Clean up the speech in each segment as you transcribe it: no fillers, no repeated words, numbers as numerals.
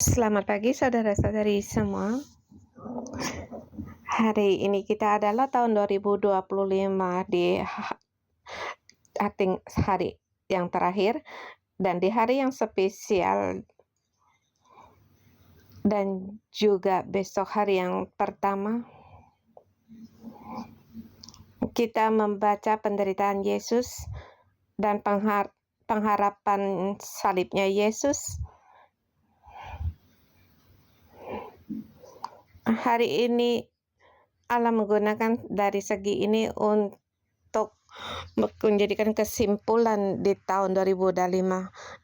Selamat pagi saudara-saudari semua. Hari ini kita adalah tahun 2025 di hari yang terakhir dan di hari yang spesial dan juga besok hari yang pertama kita membaca penderitaan Yesus dan pengharapan salibnya Yesus. Hari ini Allah menggunakan dari segi ini untuk menjadikan kesimpulan di tahun 2025.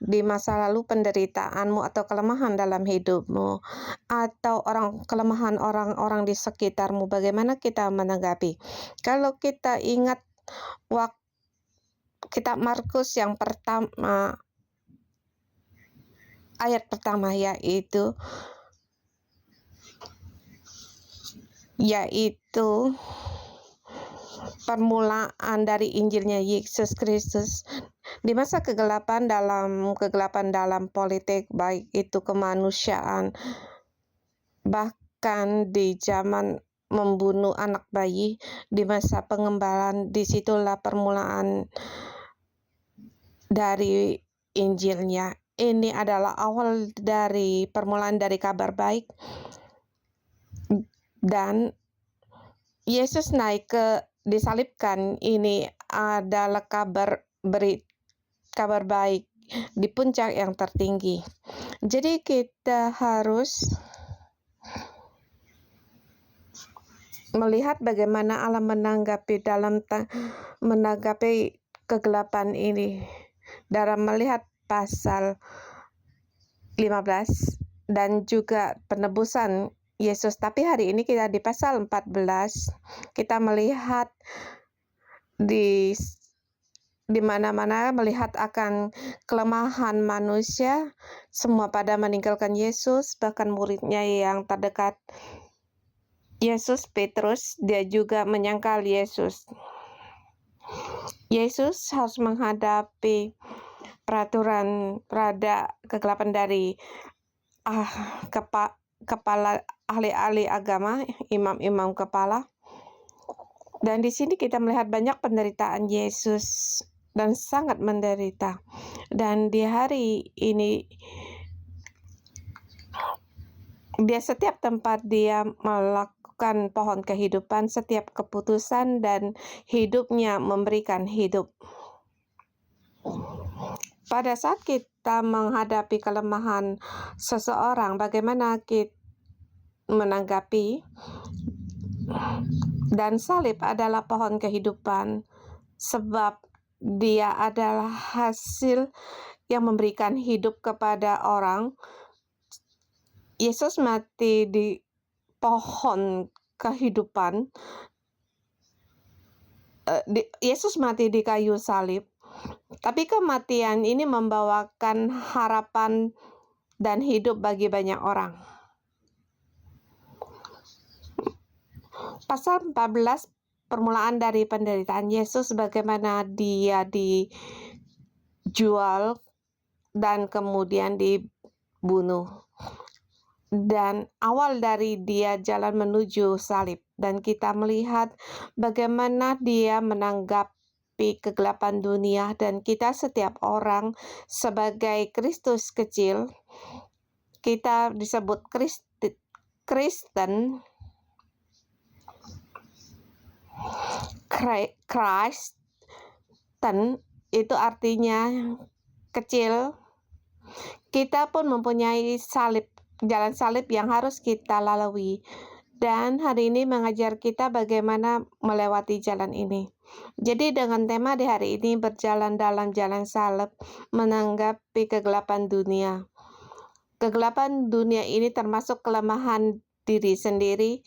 Di masa lalu penderitaanmu atau kelemahan dalam hidupmu atau kelemahan orang-orang di sekitarmu, bagaimana kita menanggapi? Kalau kita ingat waktu kitab Markus yang pertama, ayat pertama yaitu permulaan dari Injilnya Yesus Kristus. Di masa kegelapan dalam politik, baik itu kemanusiaan, bahkan di zaman membunuh anak bayi, di masa pengembalaan, disitulah permulaan dari Injilnya. Ini adalah awal dari permulaan dari kabar baik, dan Yesus naik disalibkan. Ini adalah kabar baik di puncak yang tertinggi. Jadi kita harus melihat bagaimana Allah menanggapi kegelapan ini dalam melihat pasal 15 dan juga penebusan Yesus. Tapi hari ini kita di pasal 14 kita melihat di mana-mana melihat akan kelemahan manusia, semua pada meninggalkan Yesus, bahkan muridnya yang terdekat Yesus, Petrus, dia juga menyangkal Yesus. Yesus harus menghadapi kegelapan dari kepala ahli-ahli agama, imam-imam kepala. Dan di sini kita melihat banyak penderitaan Yesus dan sangat menderita. Dan di hari ini dia setiap tempat dia melakukan pohon kehidupan, setiap keputusan dan hidupnya memberikan hidup. Pada saat kita menghadapi kelemahan seseorang, bagaimana kita menanggapi? Dan salib adalah pohon kehidupan, sebab dia adalah hasil yang memberikan hidup kepada orang. Yesus mati di pohon kehidupan. Yesus mati di kayu salib, tapi kematian ini membawakan harapan dan hidup bagi banyak orang. Pasal 14, permulaan dari penderitaan Yesus, bagaimana dia dijual dan kemudian dibunuh, dan awal dari dia jalan menuju salib. Dan kita melihat bagaimana dia menanggapi kegelapan dunia, dan kita setiap orang sebagai Kristus kecil, kita disebut Kristen. Kristen itu artinya kecil. Kita pun mempunyai jalan salib yang harus kita lalui, dan hari ini mengajar kita bagaimana melewati jalan ini. Jadi dengan tema di hari ini, berjalan dalam jalan salib, menanggapi kegelapan dunia. Kegelapan dunia ini termasuk kelemahan diri sendiri,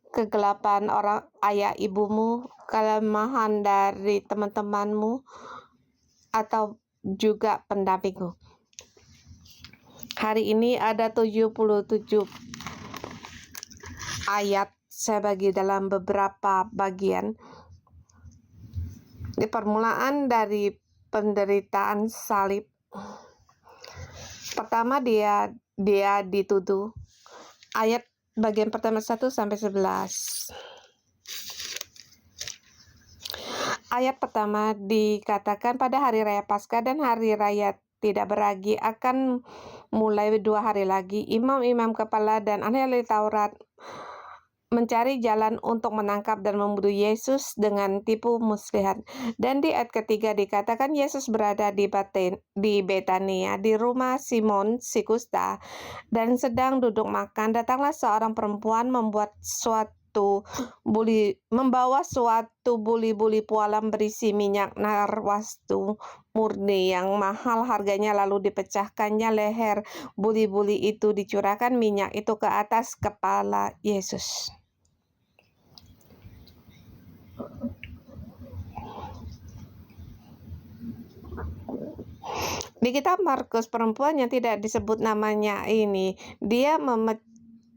kegelapan orang ayah ibumu, kelemahan dari teman-temanmu, atau juga pendampingmu. Hari ini ada 77 ayat, saya bagi dalam beberapa bagian. Di permulaan dari penderitaan salib, pertama dia dia dituduh. Ayat bagian pertama 1-11. Ayat pertama dikatakan pada hari raya Paskah dan hari raya tidak beragi akan mulai 2 hari lagi. Imam-imam kepala dan ahli Taurat mencari jalan untuk menangkap dan membunuh Yesus dengan tipu muslihat. Dan di ayat ketiga dikatakan Yesus berada di Betania, di rumah Simon si Kusta, dan sedang duduk makan. Datanglah seorang perempuan membawa suatu buli-buli pualam berisi minyak narwastu murni yang mahal harganya, lalu dipecahkannya leher buli-buli itu, dicurahkan minyak itu ke atas kepala Yesus. Di kitab Markus, perempuan yang tidak disebut namanya ini, dia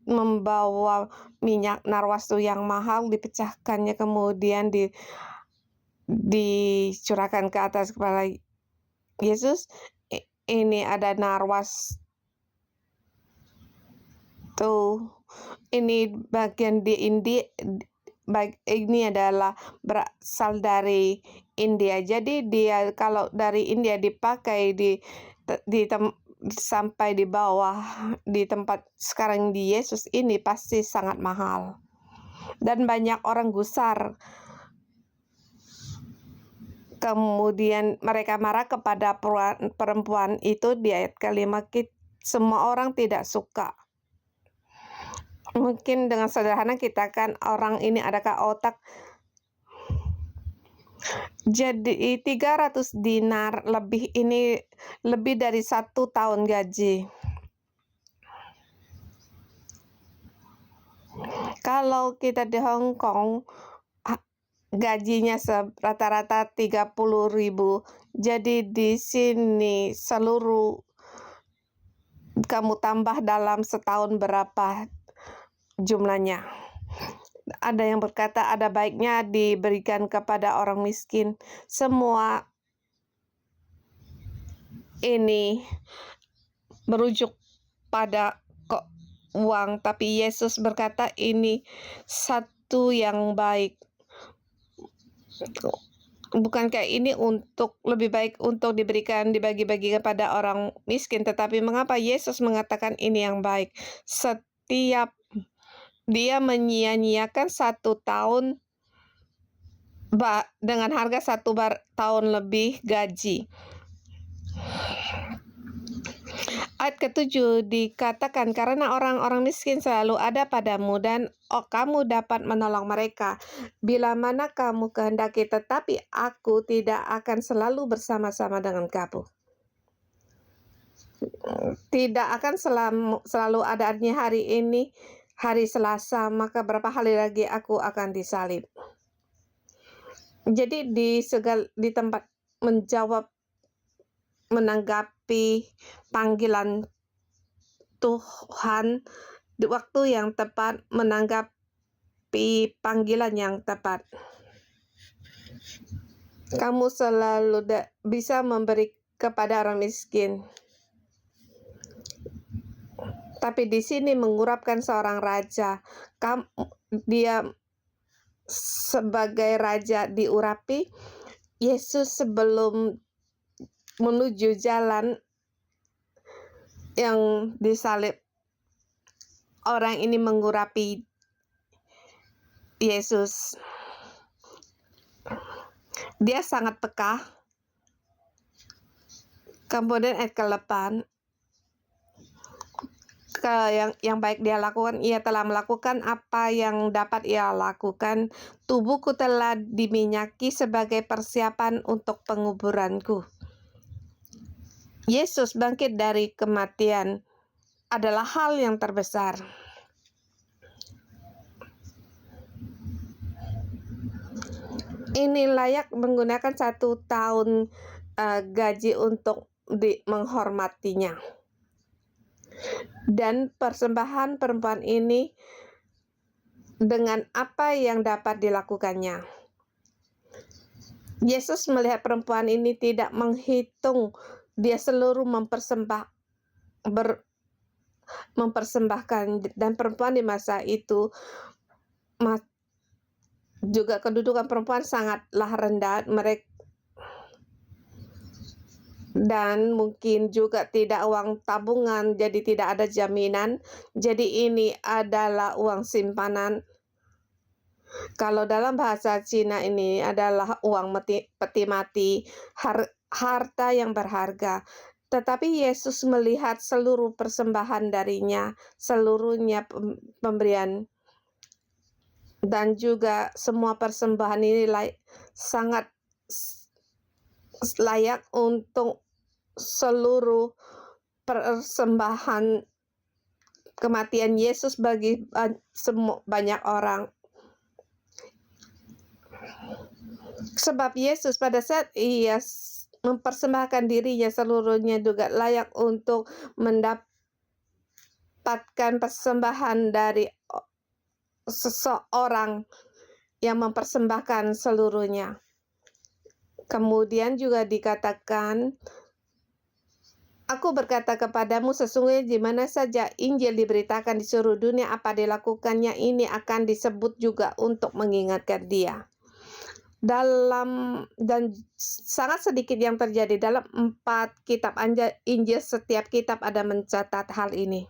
membawa minyak narwastu yang mahal, dipecahkannya kemudian dicurahkan ke atas kepala Yesus. Ini ada narwastu, ini bagian di India, ini adalah berasal dari India. Jadi dia kalau dari India dipakai sampai di bawah di tempat sekarang di Yesus ini pasti sangat mahal. Dan banyak orang gusar. Kemudian mereka marah kepada perempuan itu di ayat kelima. Semua orang tidak suka. Mungkin dengan sederhana kita kan orang ini adakah otak. Jadi 300 dinar lebih ini lebih dari 1 tahun gaji. Kalau kita di Hong Kong gajinya rata-rata 30.000. Jadi di sini seluruh kamu tambah dalam setahun berapa jumlahnya. Ada yang berkata ada baiknya diberikan kepada orang miskin. Semua ini merujuk pada uang, tapi Yesus berkata ini satu yang baik. Bukankah ini lebih baik untuk dibagi-bagi kepada orang miskin? Tetapi mengapa Yesus mengatakan ini yang baik? Setiap dia menyia-nyiakan 1 tahun dengan harga 1 tahun lebih gaji. Ayat ke-7 dikatakan karena orang-orang miskin selalu ada padamu dan kamu dapat menolong mereka bila mana kamu kehendaki, tetapi aku tidak akan selalu bersama-sama dengan kamu. Tidak akan selalu adanya hari ini, hari Selasa, maka berapa hari lagi aku akan disalib. Jadi di tempat menanggapi panggilan Tuhan di waktu yang tepat, menanggapi panggilan yang tepat. Kamu selalu bisa memberi kepada orang miskin. Tapi di sini mengurapkan seorang raja. Dia sebagai raja diurapi. Yesus sebelum menuju jalan yang disalib, orang ini mengurapi Yesus. Dia sangat peka. Kemudian ayat ke-8, yang baik dia lakukan, ia telah melakukan apa yang dapat ia lakukan. Tubuhku telah diminyaki sebagai persiapan untuk penguburanku. Yesus bangkit dari kematian adalah hal yang terbesar. Ini layak menggunakan 1 tahun gaji untuk menghormatinya. Dan persembahan perempuan ini dengan apa yang dapat dilakukannya. Yesus melihat perempuan ini tidak menghitung, dia seluruh mempersembahkan, dan perempuan di masa itu juga kedudukan perempuan sangatlah rendah, dan mungkin juga tidak uang tabungan, jadi tidak ada jaminan. Jadi ini adalah uang simpanan. Kalau dalam bahasa Cina ini adalah uang peti mati, harta yang berharga. Tetapi Yesus melihat seluruh persembahan darinya, seluruhnya pemberian, dan juga semua persembahan ini sangat layak untuk seluruh persembahan kematian Yesus bagi banyak orang. Sebab Yesus pada saat Ia mempersembahkan dirinya seluruhnya juga layak untuk mendapatkan persembahan dari seseorang yang mempersembahkan seluruhnya. Kemudian juga dikatakan, aku berkata kepadamu, sesungguhnya di mana saja Injil diberitakan di seluruh dunia, apa dilakukannya ini akan disebut juga untuk mengingatkan dia. Dan sangat sedikit yang terjadi dalam 4 kitab Injil, setiap kitab ada mencatat hal ini.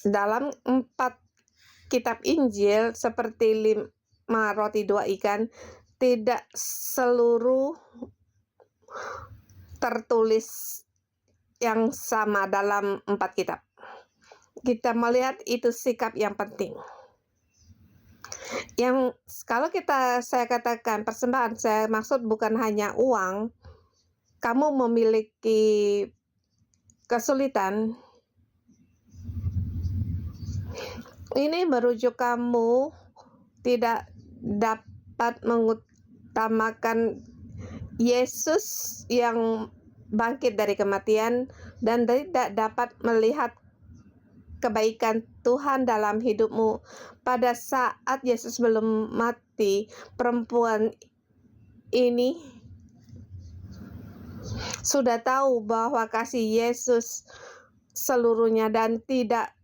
Dalam 4 kitab Injil seperti 5 roti 2 ikan, tidak seluruh tertulis yang sama dalam 4 kitab. Kita melihat itu sikap yang penting. Yang kalau saya katakan persembahan, saya maksud bukan hanya uang. Kamu memiliki kesulitan, ini merujuk kamu tidak dapat mengutamakan Yesus yang bangkit dari kematian dan tidak dapat melihat kebaikan Tuhan dalam hidupmu. Pada saat Yesus belum mati, perempuan ini sudah tahu bahwa kasih Yesus seluruhnya dan tidak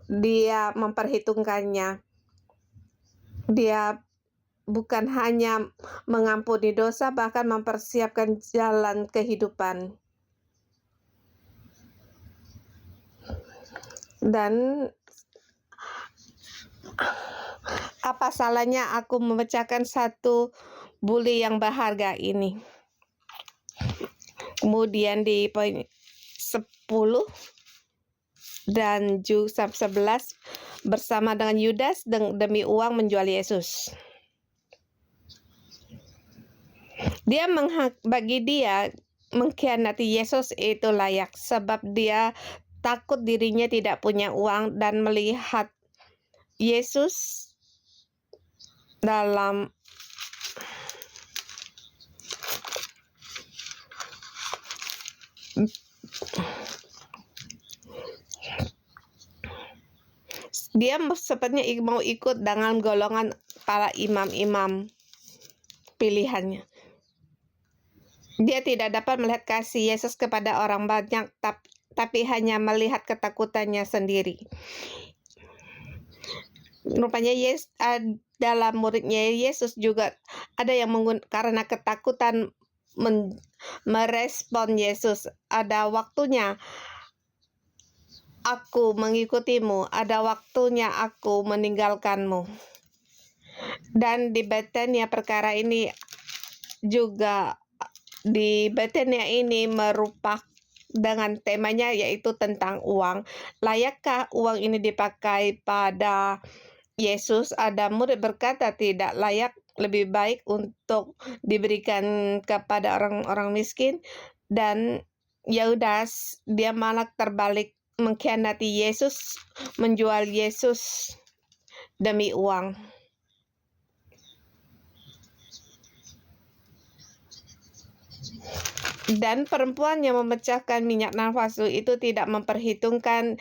dia memperhitungkannya. Dia bukan hanya mengampuni dosa, bahkan mempersiapkan jalan kehidupan. Dan apa salahnya aku memecahkan satu buli yang berharga ini? Kemudian di poin 10 dan juga 11, bersama dengan Yudas demi uang menjual Yesus. Bagi dia mengkhianati Yesus itu layak, sebab dia takut dirinya tidak punya uang dan melihat Yesus dalam dia sepertinya mau ikut dengan golongan para imam-imam pilihannya. Dia tidak dapat melihat kasih Yesus kepada orang banyak, tapi hanya melihat ketakutannya sendiri. Rupanya dalam muridnya Yesus juga ada yang karena ketakutan merespon Yesus. Ada waktunya aku mengikutimu, ada waktunya aku meninggalkanmu. Dan di Betania perkara ini juga, di Betania ini merupakan dengan temanya yaitu tentang uang. Layakkah uang ini dipakai pada Yesus? Ada murid berkata tidak layak, lebih baik untuk diberikan kepada orang-orang miskin. Dan Yudas dia malah terbalik mengkhianati Yesus, menjual Yesus demi uang. Dan perempuan yang memecahkan minyak nafsu itu tidak memperhitungkan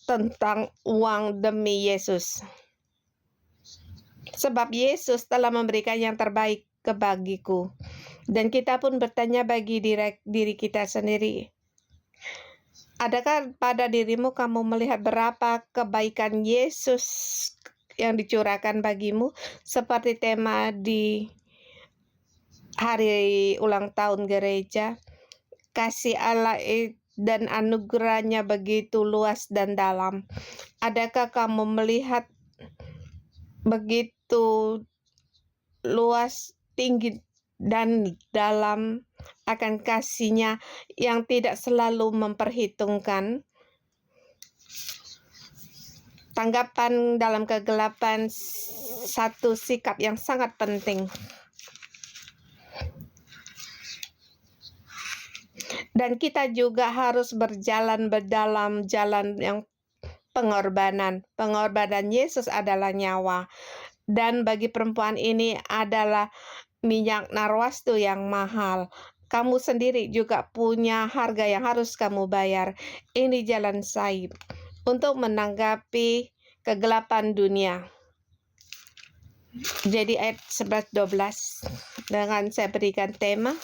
tentang uang demi Yesus. Sebab Yesus telah memberikan yang terbaik bagiku. Dan kita pun bertanya bagi diri kita sendiri, adakah pada dirimu kamu melihat berapa kebaikan Yesus yang dicurahkan bagimu, seperti tema di hari ulang tahun gereja? Kasih Allah dan anugerahnya begitu luas dan dalam. Adakah kamu melihat begitu luas, tinggi, dan dalam akan kasih-Nya yang tidak selalu memperhitungkan? Tanggapan dalam kegelapan satu sikap yang sangat penting. Dan kita juga harus berjalan dalam jalan yang pengorbanan. Pengorbanan Yesus adalah nyawa. Dan bagi perempuan ini adalah minyak narwastu yang mahal. Kamu sendiri juga punya harga yang harus kamu bayar. Ini jalan salib untuk menanggapi kegelapan dunia. Jadi ayat 11-12 dengan saya berikan tema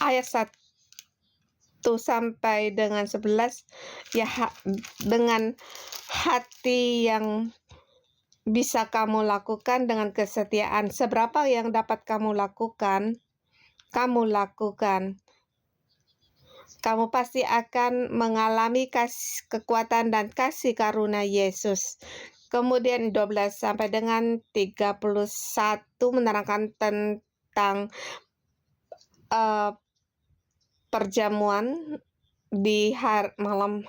ayat 1 sampai dengan 11, ya, dengan hati yang bisa kamu lakukan dengan kesetiaan. Seberapa yang dapat kamu lakukan, kamu lakukan. Kamu pasti akan mengalami kekuatan dan kasih karunia Yesus. Kemudian 12 sampai dengan 31 menerangkan tentang perjamuan di malam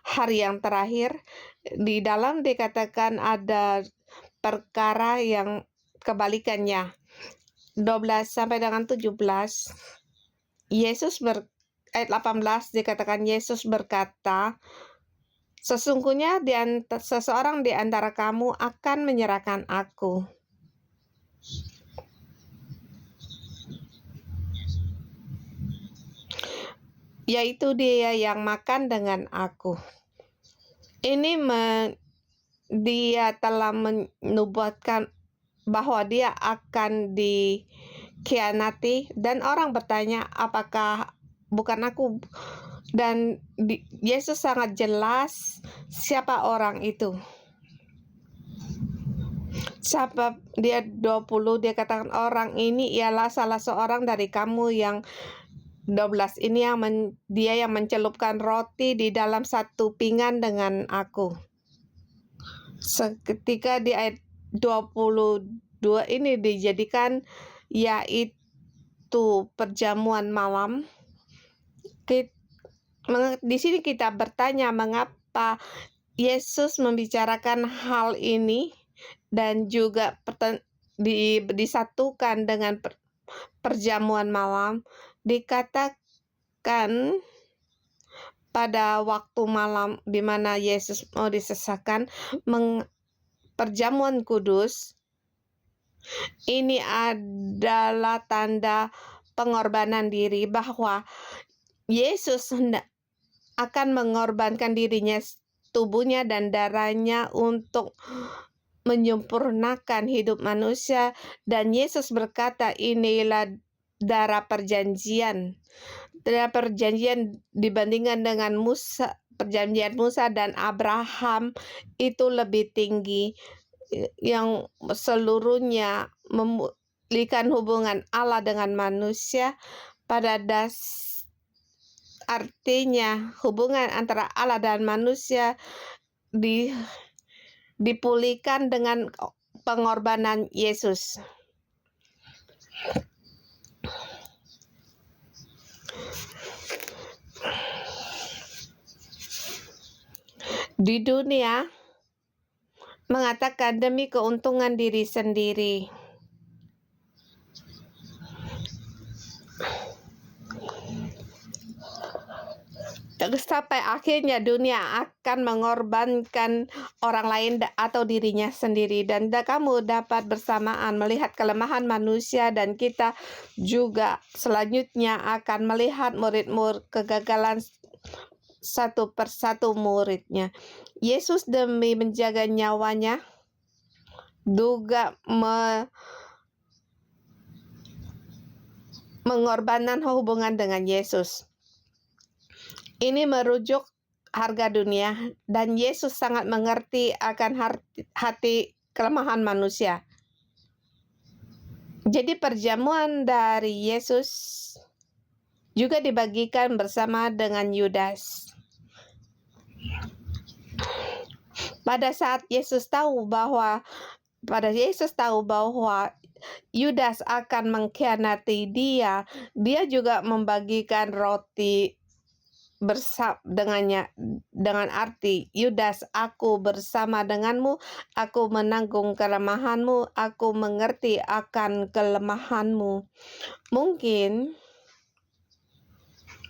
hari yang terakhir. Di dalam dikatakan ada perkara yang kebalikannya. 12 sampai dengan 17, ayat 18 dikatakan Yesus berkata, sesungguhnya seseorang di antara kamu akan menyerahkan aku. Yaitu dia yang makan dengan aku. Ini dia telah menubuatkan bahwa dia akan dikhianati, dan orang bertanya, apakah bukan aku? Dan Yesus sangat jelas siapa orang itu. Siapa dia? 20 dia katakan, orang ini ialah salah seorang dari kamu yang 12 ini dia yang mencelupkan roti di dalam satu pinggan dengan aku. Seketika di ayat 22 ini dijadikan yaitu perjamuan malam. Di sini kita bertanya mengapa Yesus membicarakan hal ini dan juga disatukan dengan perjamuan malam. Dikatakan pada waktu malam di mana Yesus mau disesatkan, perjamuan kudus ini adalah tanda pengorbanan diri, bahwa Yesus akan mengorbankan dirinya, tubuhnya dan darahnya untuk menyempurnakan hidup manusia. Dan Yesus berkata, inilah darah perjanjian. Darah perjanjian dibandingkan dengan perjanjian Musa dan Abraham itu lebih tinggi, yang seluruhnya memulihkan hubungan Allah dengan manusia. Artinya hubungan antara Allah dan manusia dipulihkan dengan pengorbanan Yesus. Di dunia mengatakan demi keuntungan diri sendiri. Sampai akhirnya dunia akan mengorbankan orang lain atau dirinya sendiri. Dan kamu dapat bersamaan melihat kelemahan manusia, dan kita juga selanjutnya akan melihat murid-murid kegagalan satu persatu muridnya. Yesus demi menjaga nyawanya juga mengorbankan hubungan dengan Yesus. Ini merujuk harga dunia, dan Yesus sangat mengerti akan hati kelemahan manusia. Jadi perjamuan dari Yesus juga dibagikan bersama dengan Yudas. Pada Yesus tahu bahwa Yudas akan mengkhianati dia juga membagikan roti dengannya, dengan arti, Yudas, aku bersama denganmu, aku menanggung kelemahanmu, aku mengerti akan kelemahanmu. Mungkin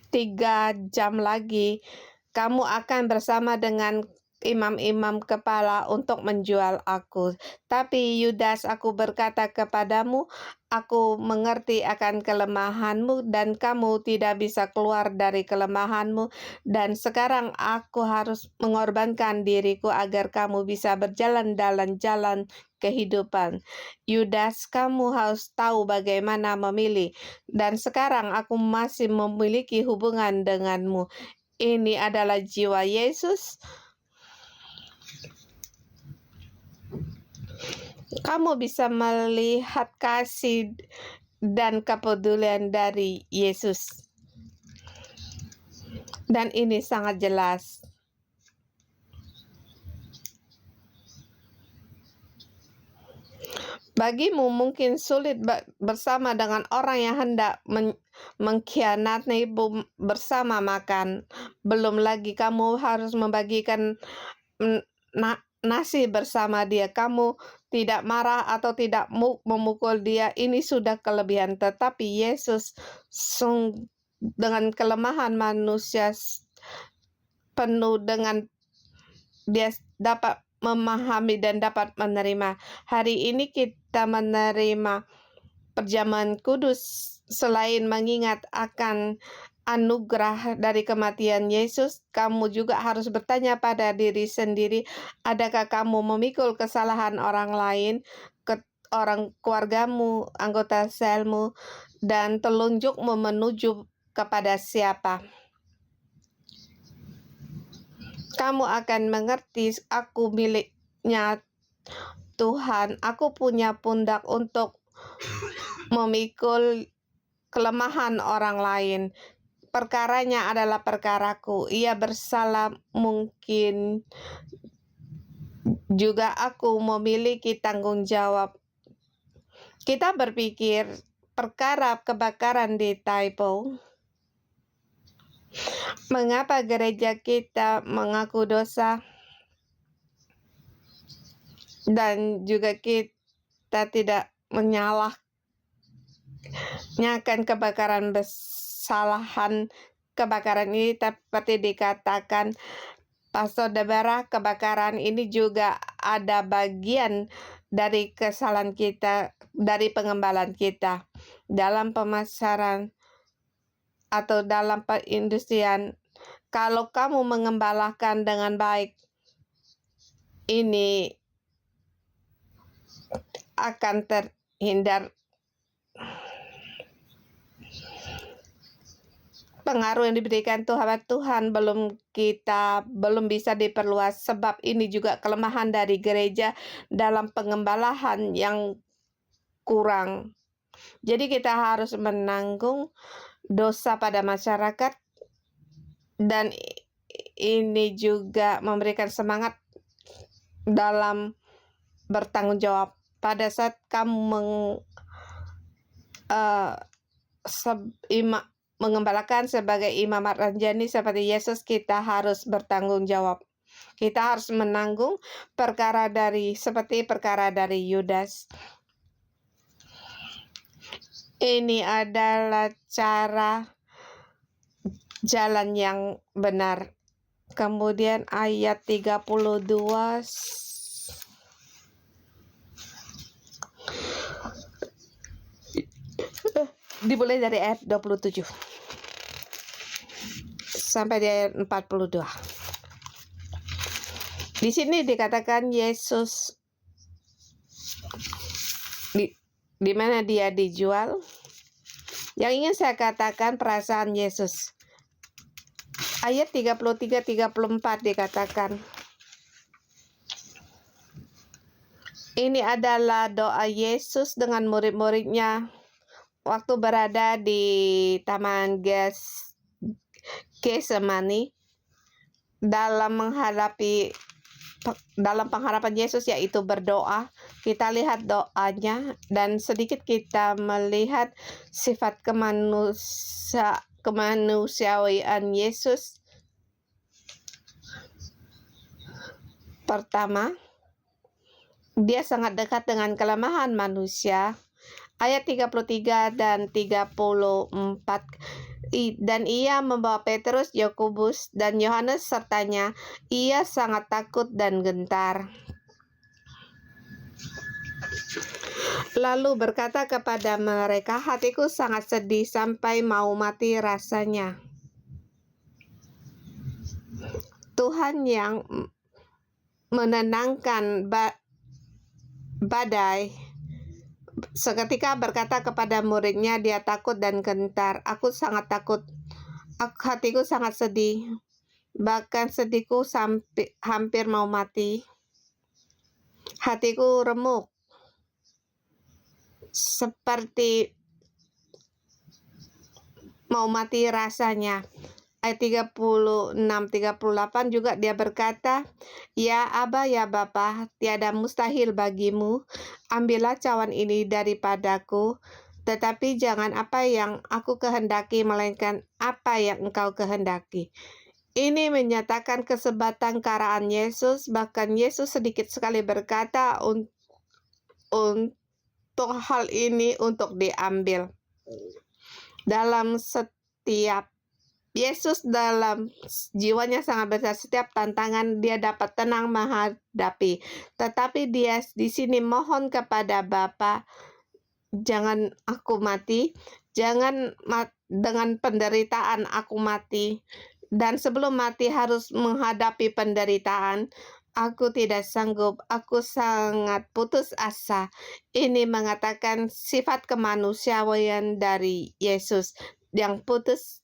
3 jam lagi kamu akan bersama dengan imam-imam kepala untuk menjual aku. Tapi Yudas, aku berkata kepadamu, aku mengerti akan kelemahanmu dan kamu tidak bisa keluar dari kelemahanmu, dan sekarang aku harus mengorbankan diriku agar kamu bisa berjalan dalam jalan kehidupan. Yudas, kamu harus tahu bagaimana memilih, dan sekarang aku masih memiliki hubungan denganmu. Ini adalah jiwa Yesus. Kamu bisa melihat kasih dan kepedulian dari Yesus. Dan ini sangat jelas. Bagimu mungkin sulit bersama dengan orang yang hendak mengkhianati bersama makan. Belum lagi kamu harus membagikan nasi bersama dia. Kamu tidak marah atau tidak memukul dia. Ini sudah kelebihan. Tetapi Yesus dengan kelemahan manusia penuh dengan dia dapat memahami dan dapat menerima. Hari ini kita menerima perjamuan kudus selain mengingat akan anugerah dari kematian Yesus. Kamu juga harus bertanya pada diri sendiri, adakah kamu memikul kesalahan orang lain, orang keluargamu, anggota selmu, dan telunjukmu menuju kepada siapa? Kamu akan mengerti, aku miliknya Tuhan, aku punya pundak untuk memikul kelemahan orang lain. Perkaranya adalah perkaraku, ia bersalah, mungkin juga aku memiliki tanggung jawab. Kita berpikir perkara kebakaran di Taipo, mengapa gereja kita mengaku dosa dan juga kita tidak menyalahkan kebakaran kesalahan kebakaran ini, seperti dikatakan Pastor Deborah, kebakaran ini juga ada bagian dari kesalahan kita, dari pengembalaan kita dalam pemasaran atau dalam perindustrian. Kalau kamu mengembalakan dengan baik, ini akan terhindar pengaruh yang diberikan Tuhan belum bisa diperluas, sebab ini juga kelemahan dari gereja dalam pengembalaan yang kurang. Jadi kita harus menanggung dosa pada masyarakat, dan ini juga memberikan semangat dalam bertanggung jawab. Pada saat kamu mengembalakan sebagai imam ranjani seperti Yesus, kita harus bertanggung jawab. Kita harus menanggung seperti perkara dari Yudas. Ini adalah cara jalan yang benar. Kemudian ayat 32 dimulai dari ayat 27 sampai di ayat 42. Di sini dikatakan Yesus di mana dia dijual. Yang ingin saya katakan perasaan Yesus. Ayat 33-34 dikatakan, ini adalah doa Yesus dengan murid-muridnya waktu berada di Taman Getsemani dalam pengharapan Yesus, yaitu berdoa. Kita lihat doanya dan sedikit kita melihat sifat kemanusiaan Yesus. Pertama, dia sangat dekat dengan kelemahan manusia. Ayat 33 dan 34. Dan ia membawa Petrus, Yakobus, dan Yohanes sertanya. Ia sangat takut dan gentar. Lalu berkata kepada mereka, hatiku sangat sedih sampai mau mati rasanya. Tuhan yang menenangkan badai seketika berkata kepada muridnya, dia takut dan gentar. Aku sangat takut. Hatiku sangat sedih. Bahkan sedihku hampir mau mati. Hatiku remuk. Seperti mau mati rasanya. Ayat 36-38 juga dia berkata, ya Aba, ya Bapa, tiada mustahil bagimu, ambillah cawan ini daripadaku, tetapi jangan apa yang aku kehendaki, melainkan apa yang engkau kehendaki. Ini menyatakan kesebatangkaraan Yesus. Bahkan Yesus sedikit sekali berkata untuk hal ini untuk diambil. Dalam setiap Yesus dalam jiwanya sangat besar, setiap tantangan dia dapat tenang menghadapi. Tetapi dia di sini mohon kepada Bapa, jangan aku mati, jangan dengan penderitaan aku mati. Dan sebelum mati harus menghadapi penderitaan. Aku tidak sanggup, aku sangat putus asa. Ini mengatakan sifat kemanusiaan dari Yesus yang putus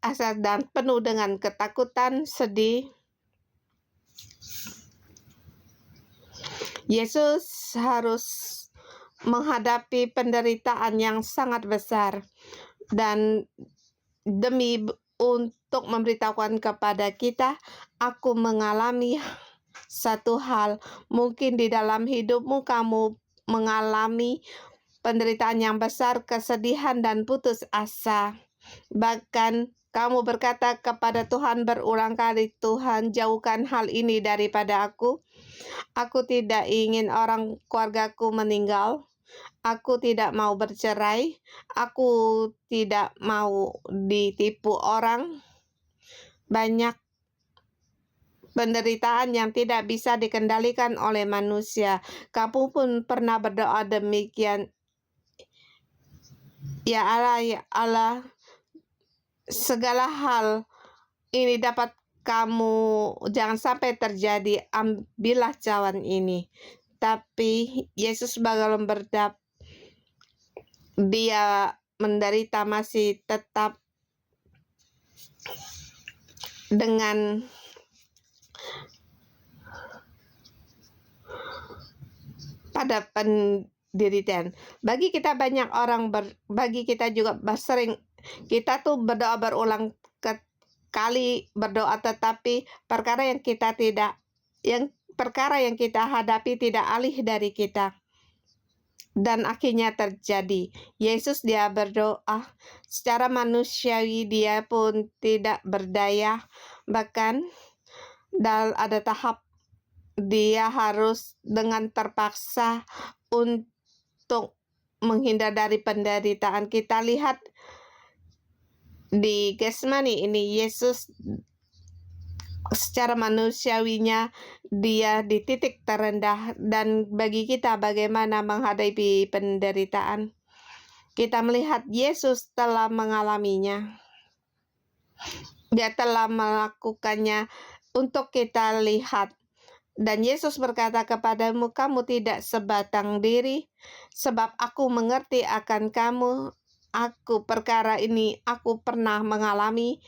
asa dan penuh dengan ketakutan, sedih. Yesus harus menghadapi penderitaan yang sangat besar, dan demi untuk memberitahukan kepada kita, aku mengalami satu hal. Mungkin di dalam hidupmu kamu mengalami penderitaan yang besar, kesedihan dan putus asa. Bahkan kamu berkata kepada Tuhan berulang kali, Tuhan, jauhkan hal ini daripada aku. Aku tidak ingin orang keluargaku meninggal. Aku tidak mau bercerai. Aku tidak mau ditipu orang. Banyak penderitaan yang tidak bisa dikendalikan oleh manusia. Kamu pun pernah berdoa demikian. Ya Allah, segala hal ini dapat kamu jangan sampai terjadi, ambillah cawan ini. Tapi Yesus bagaimana dia menderita masih tetap dengan pada penderitaan. Bagi kita banyak orang bagi kita juga sering kita tuh berdoa berulang kali berdoa, tetapi perkara yang kita hadapi tidak alih dari kita. Dan akhirnya terjadi. Yesus dia berdoa secara manusiawi, dia pun tidak berdaya. Bahkan ada tahap dia harus dengan terpaksa untuk menghindar dari penderitaan. Kita lihat di Getsemani ini, Yesus secara manusiawinya dia di titik terendah. Dan bagi kita bagaimana menghadapi penderitaan, kita melihat Yesus telah mengalaminya. Dia telah melakukannya untuk kita lihat. Dan Yesus berkata kepadamu, kamu tidak sebatang diri, sebab aku mengerti akan kamu. Aku perkara ini aku pernah mengalami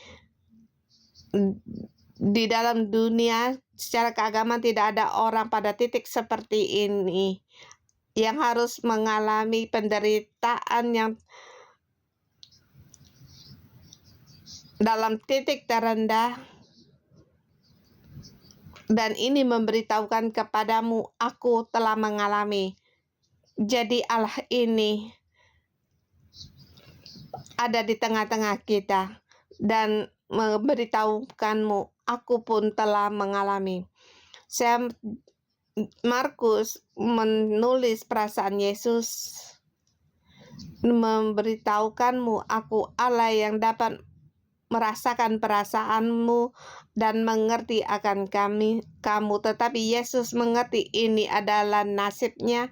di dalam dunia. Secara keagamaan tidak ada orang pada titik seperti ini yang harus mengalami penderitaan yang dalam titik terendah, dan ini memberitahukan kepadamu, aku telah mengalami. Jadi Allah ini ada di tengah-tengah kita dan memberitahukanmu, aku pun telah mengalami. Markus menulis perasaan Yesus, memberitahukanmu, aku Allah yang dapat merasakan perasaanmu dan mengerti akan kamu. Tetapi Yesus mengerti ini adalah nasibnya,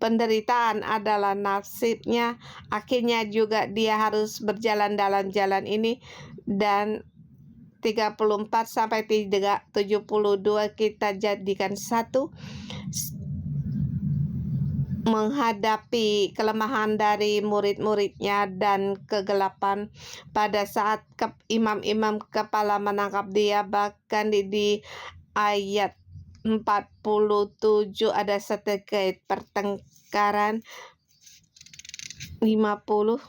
penderitaan adalah nasibnya. Akhirnya juga dia harus berjalan dalam jalan ini. Dan 34 sampai 72 kita jadikan satu. Menghadapi kelemahan dari murid-muridnya dan kegelapan pada saat imam-imam kepala menangkap dia. Bahkan di ayat 47 ada sedikit pertengkaran. 50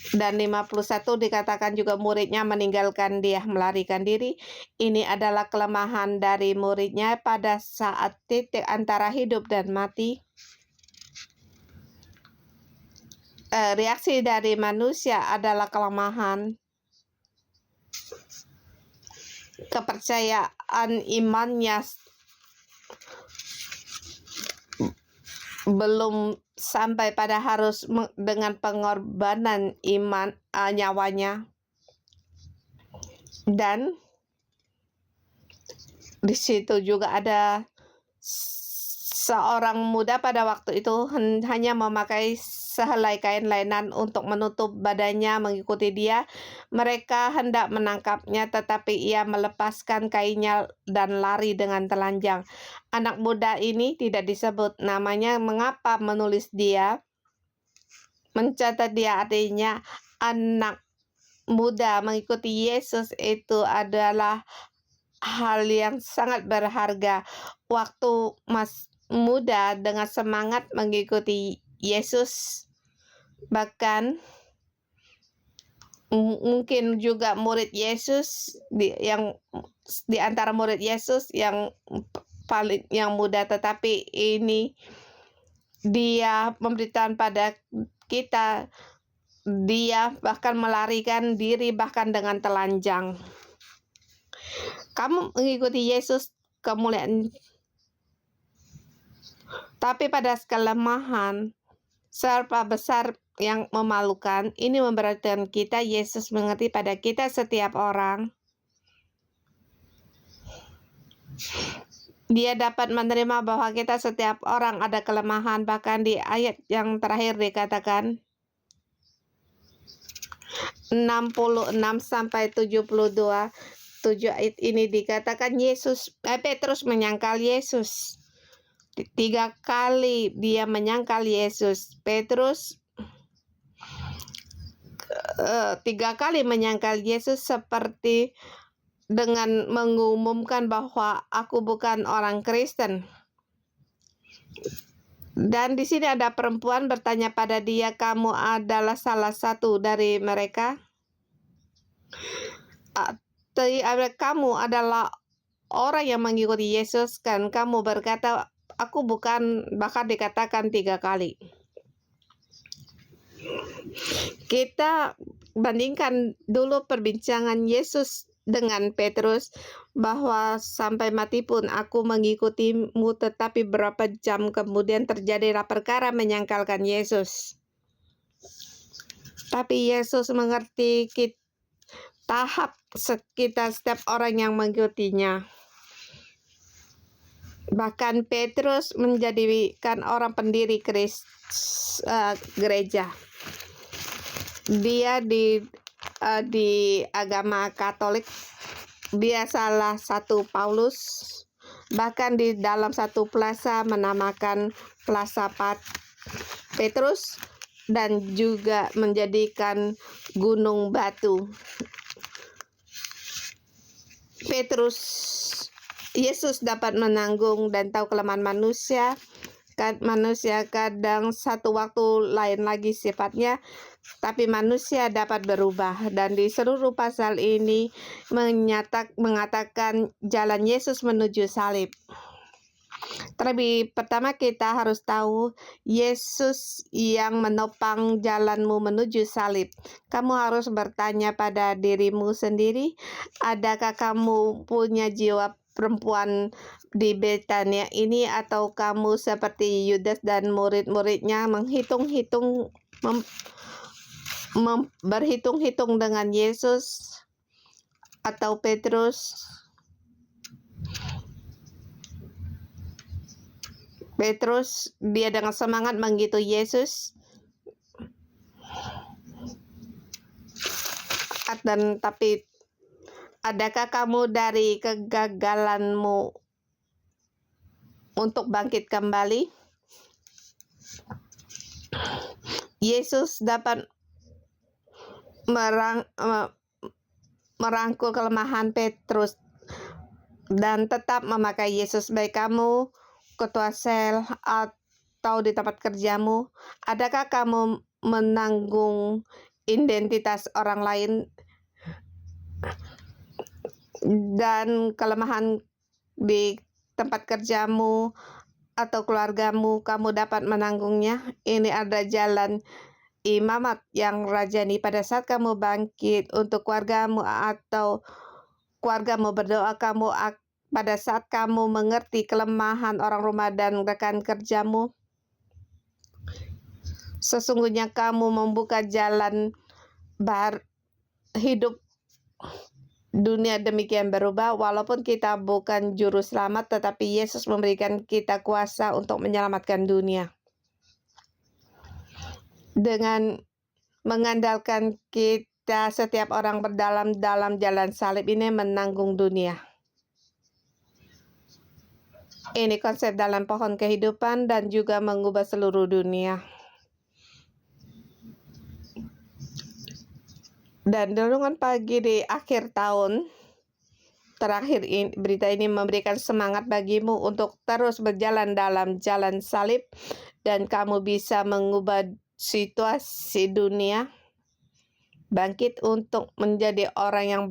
dan 51 dikatakan juga muridnya meninggalkan dia, melarikan diri. Ini adalah kelemahan dari muridnya pada saat titik antara hidup dan mati. Reaksi dari manusia adalah kelemahan. Kepercayaan imannya belum sampai pada harus dengan pengorbanan iman nyawanya. Dan di situ juga ada seorang muda pada waktu itu hanya memakai sehelai kain lainan untuk menutup badannya mengikuti dia. Mereka hendak menangkapnya, tetapi ia melepaskan kainnya dan lari dengan telanjang. Anak muda ini tidak disebut namanya. Mengapa menulis dia? Mencatat dia artinya anak muda mengikuti Yesus itu adalah hal yang sangat berharga. Waktu muda dengan semangat mengikuti Yesus, bahkan mungkin juga murid Yesus di antara murid Yesus yang paling muda, tetapi ini dia memberitakan pada kita, dia bahkan melarikan diri bahkan dengan telanjang. Kamu mengikuti Yesus kemuliaan, tapi pada kelemahan serba besar yang memalukan. Ini memberitakan kita, Yesus mengerti pada kita setiap orang. Dia dapat menerima bahwa kita setiap orang ada kelemahan. Bahkan di ayat yang terakhir dikatakan 66 sampai 72, 7 ayat ini dikatakan Petrus menyangkal Yesus. 3 kali dia menyangkal Yesus. Petrus 3 kali menyangkal Yesus, seperti dengan mengumumkan bahwa aku bukan orang Kristen. Dan di sini ada perempuan bertanya pada dia, kamu adalah salah satu dari mereka? Kamu adalah orang yang mengikuti Yesus kan? Kamu berkata, aku bukan, bahkan dikatakan 3 kali. Kita bandingkan dulu perbincangan Yesus dengan Petrus, bahwa sampai mati pun aku mengikutimu, tetapi berapa jam kemudian terjadilah perkara menyangkalkan Yesus. Tapi Yesus mengerti tahap kita setiap orang yang mengikutinya. Bahkan Petrus menjadikan orang pendiri gereja. Dia di agama Katolik dia salah satu Paulus, bahkan di dalam satu plaza menamakan Plaza Petrus dan juga menjadikan gunung batu. Yesus dapat menanggung dan tahu kelemahan manusia. Manusia kadang satu waktu lain lagi sifatnya, tapi manusia dapat berubah. Dan di seluruh pasal ini mengatakan jalan Yesus menuju salib. Terlebih pertama kita harus tahu Yesus yang menopang jalanmu menuju salib. Kamu harus bertanya pada dirimu sendiri, adakah kamu punya jiwa perempuan di Betania ini, atau kamu seperti Yudas dan murid-muridnya berhitung-hitung dengan Yesus, atau Petrus dia dengan semangat mengikuti Yesus, tapi adakah kamu dari kegagalanmu untuk bangkit kembali? Yesus dapat merangkul kelemahan Petrus dan tetap memakai Yesus. Baik kamu ketua sel atau di tempat kerjamu, adakah kamu menanggung identitas orang lain dan kelemahan di tempat kerjamu atau keluargamu? Kamu dapat menanggungnya. Ini ada jalan imamat yang rajani. Pada saat kamu bangkit untuk keluargamu atau keluargamu berdoa, pada saat kamu mengerti kelemahan orang rumah dan rekan kerjamu, sesungguhnya kamu membuka jalan hidup dunia demikian berubah. Walaupun kita bukan juru selamat, tetapi Yesus memberikan kita kuasa untuk menyelamatkan dunia. Dengan mengandalkan kita, setiap orang dalam jalan salib ini menanggung dunia. Ini konsep dalam pohon kehidupan dan juga mengubah seluruh dunia. Dan renungan pagi di akhir tahun terakhir ini, berita ini memberikan semangat bagimu untuk terus berjalan dalam jalan salib, dan kamu bisa mengubah situasi dunia. Bangkit untuk menjadi orang yang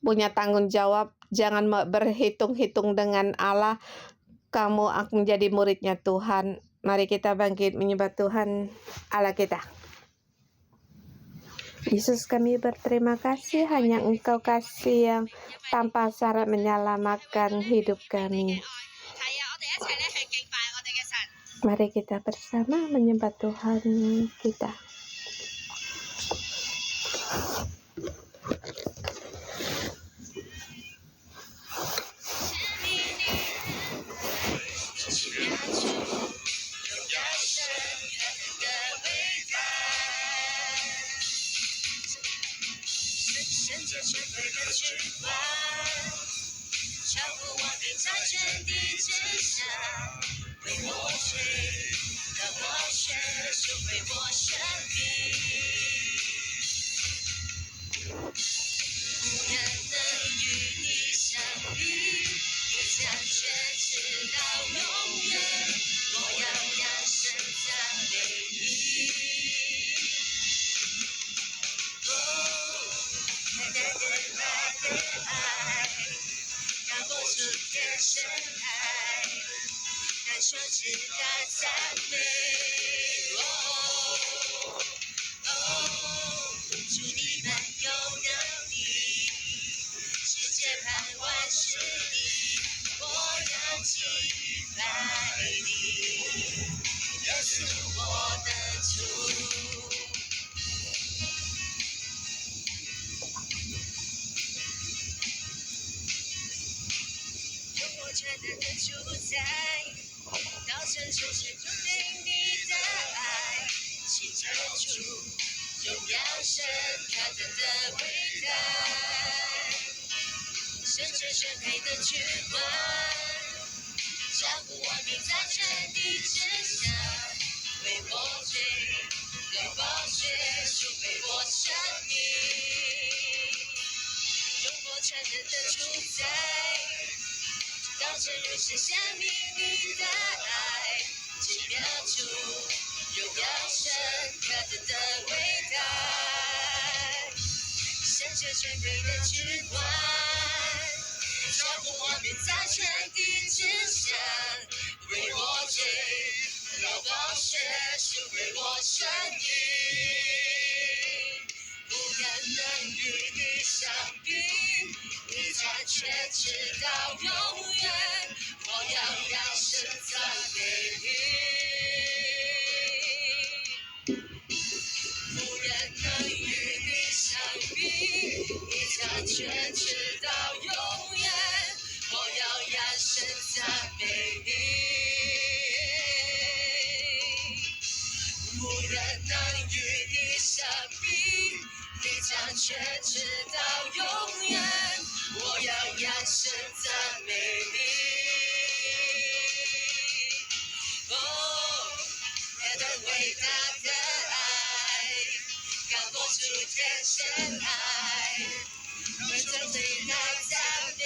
punya tanggung jawab. Jangan berhitung-hitung dengan Allah. Kamu akan menjadi muridnya Tuhan. Mari kita bangkit menyembah Tuhan Allah kita. Yesus, kami berterima kasih, hanya Engkau kasih yang tanpa syarat menyelamatkan hidup kami. Mari kita bersama menyembah Tuhan kita. 圣洁宣配的君王，照顾我命在全地之下，为我罪流宝血，赎回我生命，用我全能的主宰，到这人生下命你的爱，奇妙处又要深刻的伟大，圣洁宣配的君王，照顾我命在全地之下，为我罪流宝血，赎回我生命，无人能与你相比，你掌权直到永远，我要扬声赞美你，无人能与你相比，你掌权直到永远，我要扬声赞美你，无人能与你相比，你掌权直到永远，我要扬声赞美你。哦，何等伟大的爱，高过诸天深海，何等最大赞美。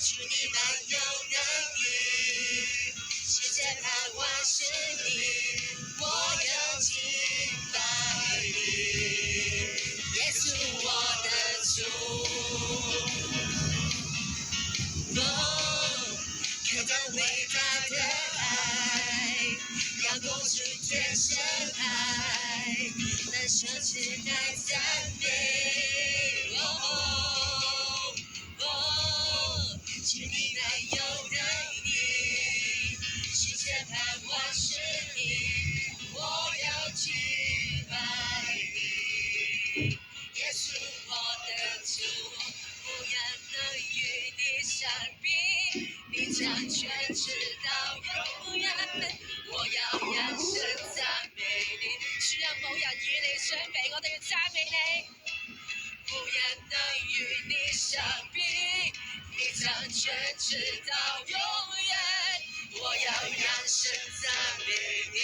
主你满有能力，世界盼望是你，我要敬拜你，耶稣我的主。何等伟大的爱，高过诸天深海，难舍之难赞美。主你满有能力，世界盼望是你，我要敬拜你，耶稣我的主，无人能与你相比，你掌权直到永远，我要扬声赞美你。主啊，冇人與你相比，我哋要讚美你。無人能與你相比，你掌權直到永遠，我要揚聲讚美你。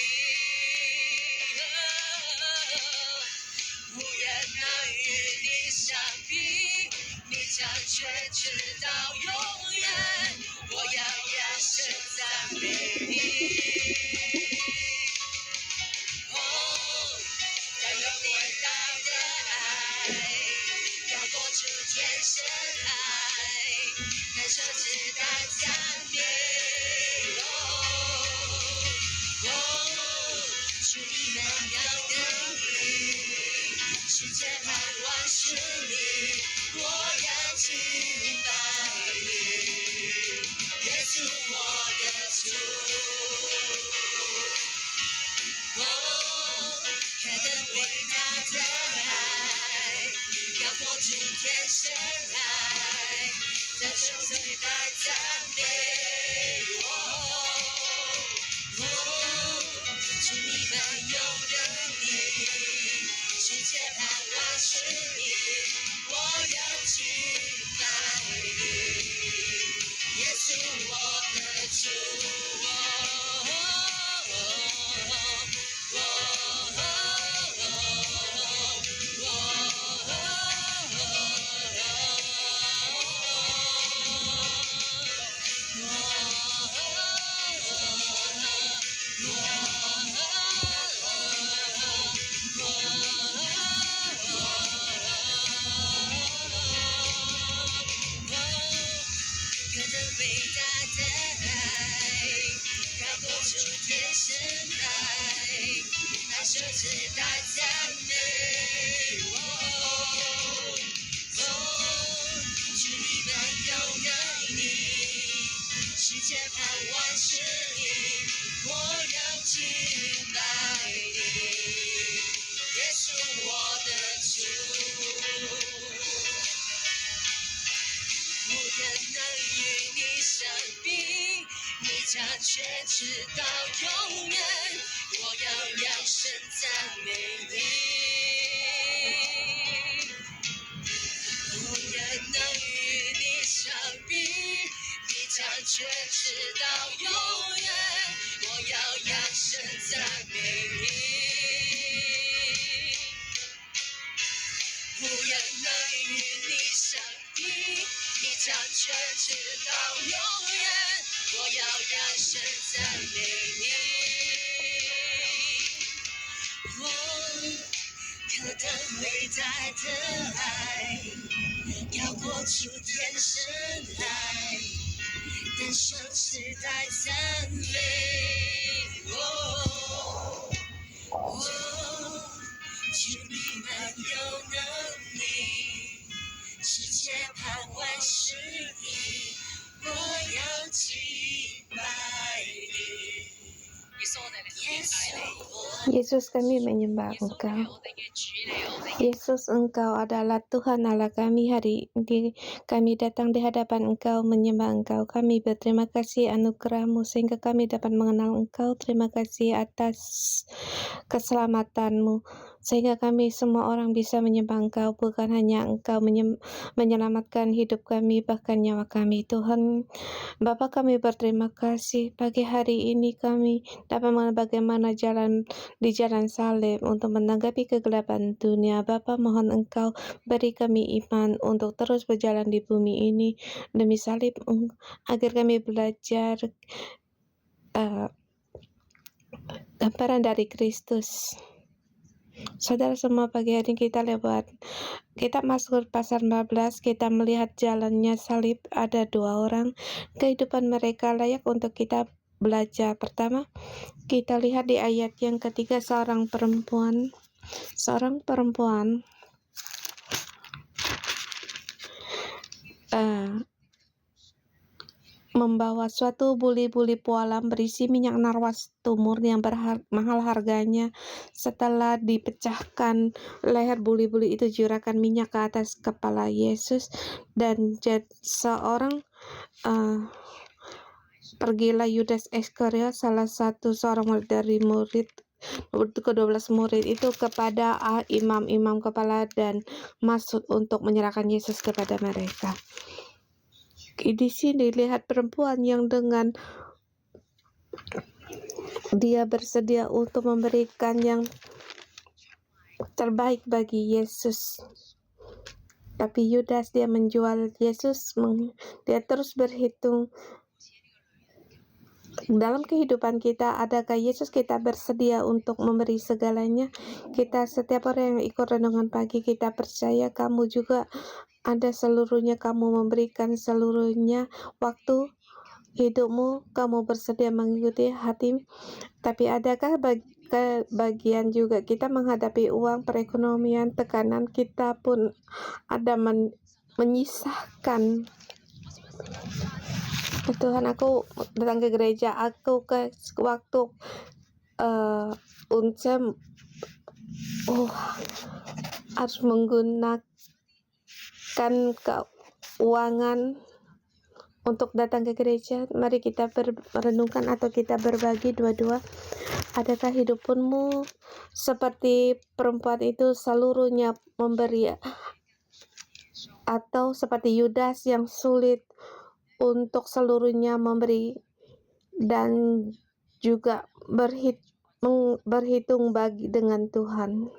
無人能與你相比，你掌權直到永遠，我要揚聲讚美你。要有偉大的愛，高過諸天深海，難捨之難讚美。主你滿有能力，世界盼望是你，我要敬拜你，耶穌我的主。何等偉大的愛，高過諸天深海，這生最大讚美。主你滿有能力，世界盼望是你，我要敬拜你，耶穌我的主。何等偉大的愛，高過諸天深海，難捨之大讚美。主你滿有能力，世界盼望是你，我要敬拜你，耶穌我的主。無人能與你相比，你掌權直到永遠，我要揚聲讚美你。掌权直到永远，我要扬声赞美你。无人能与你相比，你掌权直到永远，我要扬声赞美你。何等伟大的爱，要过出天生来，诞生时代赞美。主你满有能力，世界盼万事你，我要敬拜你。Yesus, kami menyembah Engkau. Yesus, Engkau adalah Tuhan Allah kami. Hari ini kami datang di hadapan Engkau, menyembah Engkau. Kami berterima kasih anugerah-Mu sehingga kami dapat mengenal Engkau. Terima kasih atas keselamatan-Mu sehingga kami semua orang bisa menyembah Engkau. Bukan hanya Engkau menyelamatkan hidup kami, bahkan nyawa kami. Tuhan Bapa, kami berterima kasih pagi hari ini kami dapat mengenal bagaimana di jalan salib untuk menanggapi kegelapan dunia. Bapa, mohon Engkau beri kami iman untuk terus berjalan di bumi ini demi salib, agar kami belajar gambaran dari Kristus. Saudara semua, pagi hari kita masuk ke pasal 14, kita melihat jalannya salib. Ada dua orang, kehidupan mereka layak untuk kita belajar. Pertama, kita lihat di ayat yang ketiga, seorang perempuan membawa suatu buli-buli pualam berisi minyak narwas tumur yang mahal harganya. Setelah dipecahkan leher buli-buli itu, jurakan minyak ke atas kepala Yesus, dan seorang pergilah Yudas Iskariot, salah satu seorang dari ke-12 murid itu, kepada imam-imam kepala dan maksud untuk menyerahkan Yesus kepada mereka. Di sini lihat perempuan yang dengan dia bersedia untuk memberikan yang terbaik bagi Yesus. Tapi Yudas, dia menjual Yesus. Dia terus berhitung dalam kehidupan kita, adakah Yesus kita bersedia untuk memberi segalanya? Kita, setiap orang yang ikut renungan pagi, kita percaya kamu juga ada seluruhnya, kamu memberikan seluruhnya waktu hidupmu, kamu bersedia mengikuti hati. Tapi adakah bagian juga kita menghadapi uang, perekonomian, tekanan, kita pun ada menyisahkan. Tuhan, aku datang ke gereja, aku ke waktu harus menggunakan keuangan untuk datang ke gereja. Mari kita merenungkan atau kita berbagi dua-dua. Adakah hidupmu seperti perempuan itu, seluruhnya memberi, atau seperti Yudas yang sulit untuk seluruhnya memberi dan juga berhitung bagi dengan Tuhan?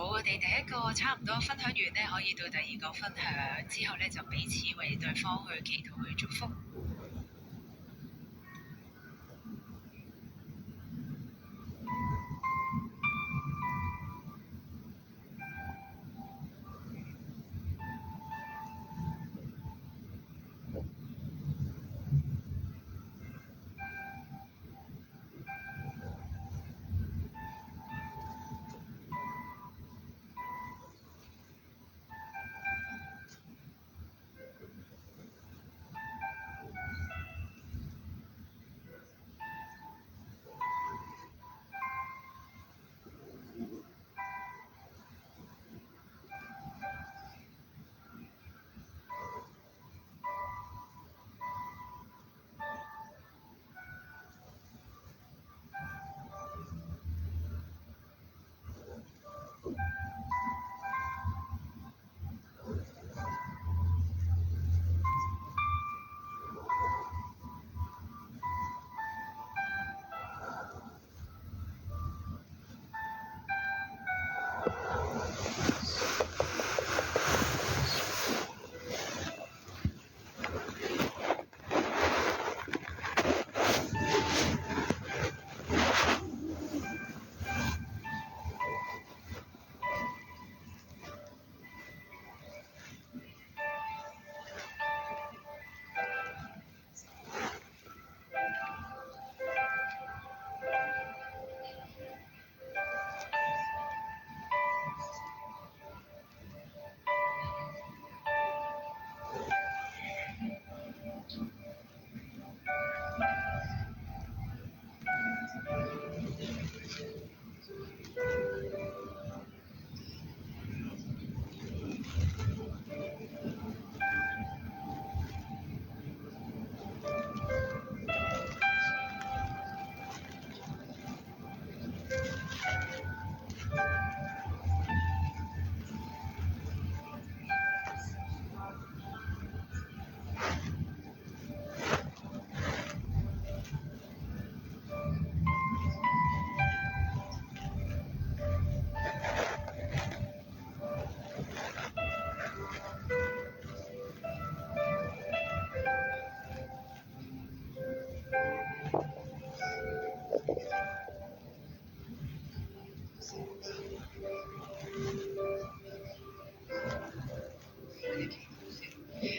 好，我哋第一個差唔多分享完咧，可以到第二個分享之後咧，就彼此為對方去祈禱去祝福。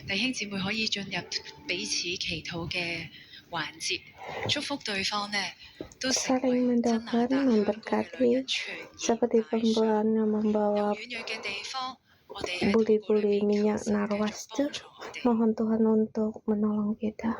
弟兄姊妹可以進入彼此祈禱嘅環節，祝福對方呢，都成 Saling 為真拿 mendoakan, 達香港嘅女 memberkati, 人傳言 seperti 大水。 pembuahan yang 有 membawa 軟弱嘅地方，我哋喺禱告裏 buli-buli 面求 minyak 神繼續 narwastu. 幫助我哋。 Mohon Tuhan untuk menolong kita.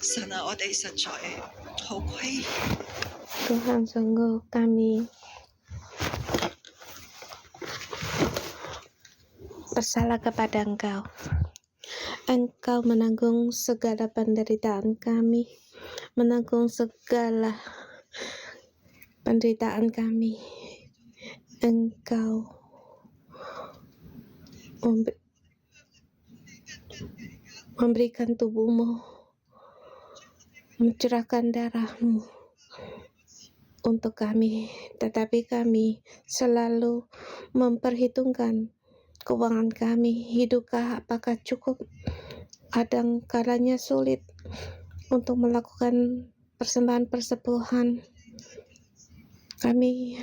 神啊，我哋實在好虧欠。 Tuhan, sungguh kami bersalah kepada Engkau. Engkau menanggung segala penderitaan kami, menanggung segala penderitaan kami. Engkau memberikan tubuhmu, mencurahkan darahmu untuk kami, tetapi kami selalu memperhitungkan keuangan kami. Hidupkah, apakah cukup? Kadang kalanya sulit untuk melakukan persembahan persepuluhan. Kami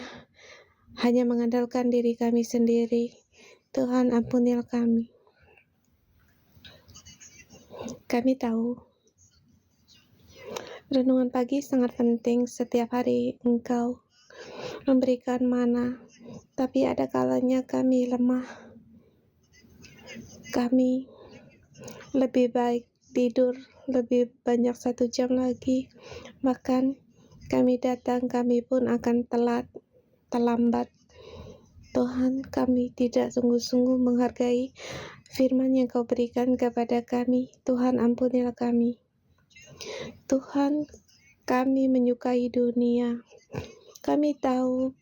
hanya mengandalkan diri kami sendiri. Tuhan, ampunilah kami. Kami tahu renungan pagi sangat penting. Setiap hari Engkau memberikan mana, tapi ada kalanya kami lemah. Kami lebih baik tidur lebih banyak 1 jam lagi. Bahkan kami datang, kami pun akan terlambat. Tuhan, kami tidak sungguh-sungguh menghargai firman yang Kau berikan kepada kami. Tuhan, ampunilah kami. Tuhan, kami menyukai dunia. Kami tahu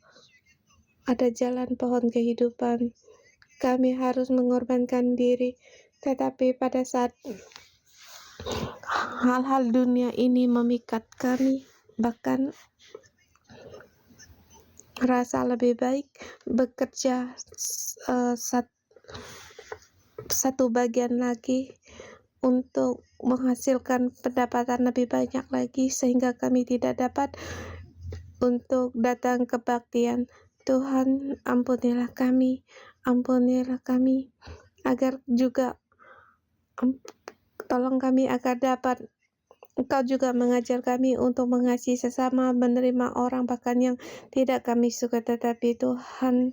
ada jalan pohon kehidupan. Kami harus mengorbankan diri. Tetapi pada saat hal-hal dunia ini memikat kami, bahkan rasa lebih baik bekerja satu bagian lagi untuk menghasilkan pendapatan lebih banyak lagi, sehingga kami tidak dapat untuk datang ke kebaktian. Tuhan, ampunilah kami, agar juga tolong kami agar dapat Engkau juga mengajar kami untuk mengasihi sesama, menerima orang bahkan yang tidak kami suka. Tetapi Tuhan,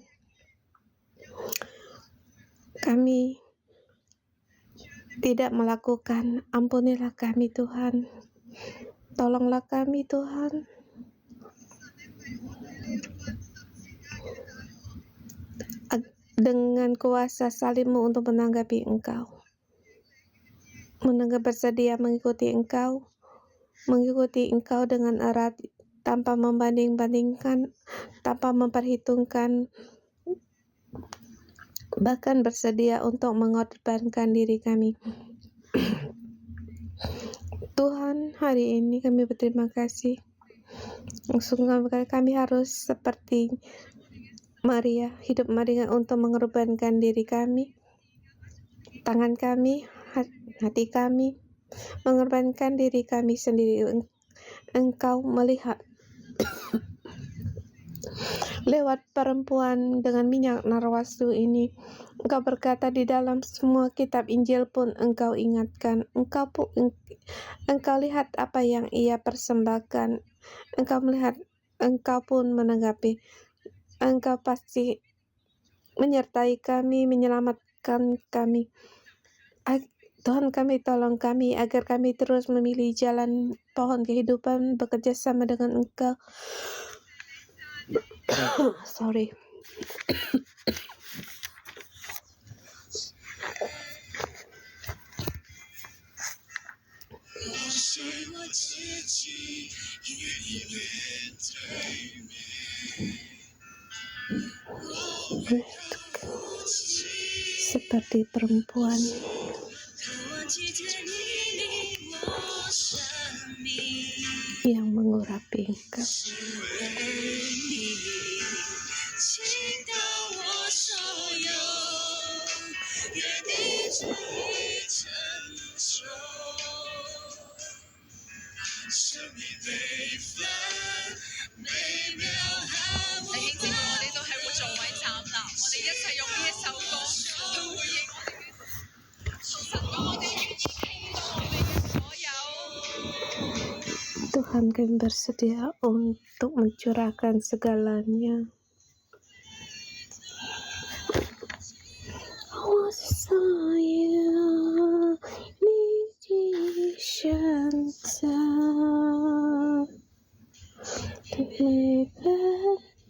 kami tidak melakukan. Ampunilah kami Tuhan. Tolonglah kami Tuhan. Dengan kuasa salib-Mu untuk menanggapi Engkau. Bersedia mengikuti Engkau dengan erat, tanpa membanding-bandingkan, tanpa memperhitungkan, bahkan bersedia untuk mengorbankan diri kami. Tuhan, hari ini kami berterima kasih. Sungguh kami harus seperti Maria, hidup Maria untuk mengorbankan diri kami, tangan kami, hati kami, mengorbankan diri kami sendiri. Engkau melihat lewat perempuan dengan minyak narwastu ini. Engkau berkata di dalam semua kitab Injil pun Engkau ingatkan. Engkau lihat apa yang ia persembahkan. Engkau melihat, Engkau pun menanggapi. Engkau pasti menyertai kami, menyelamatkan kami. Tuhan, kami tolong kami agar kami terus memilih jalan pohon kehidupan, bekerja sama dengan Engkau. Sorry. Seperti perempuan yang mengurapi Engkau. Tuhan, kami bersedia untuk mencurahkan segalanya. Oh, saya need Jesus. 生在陪伴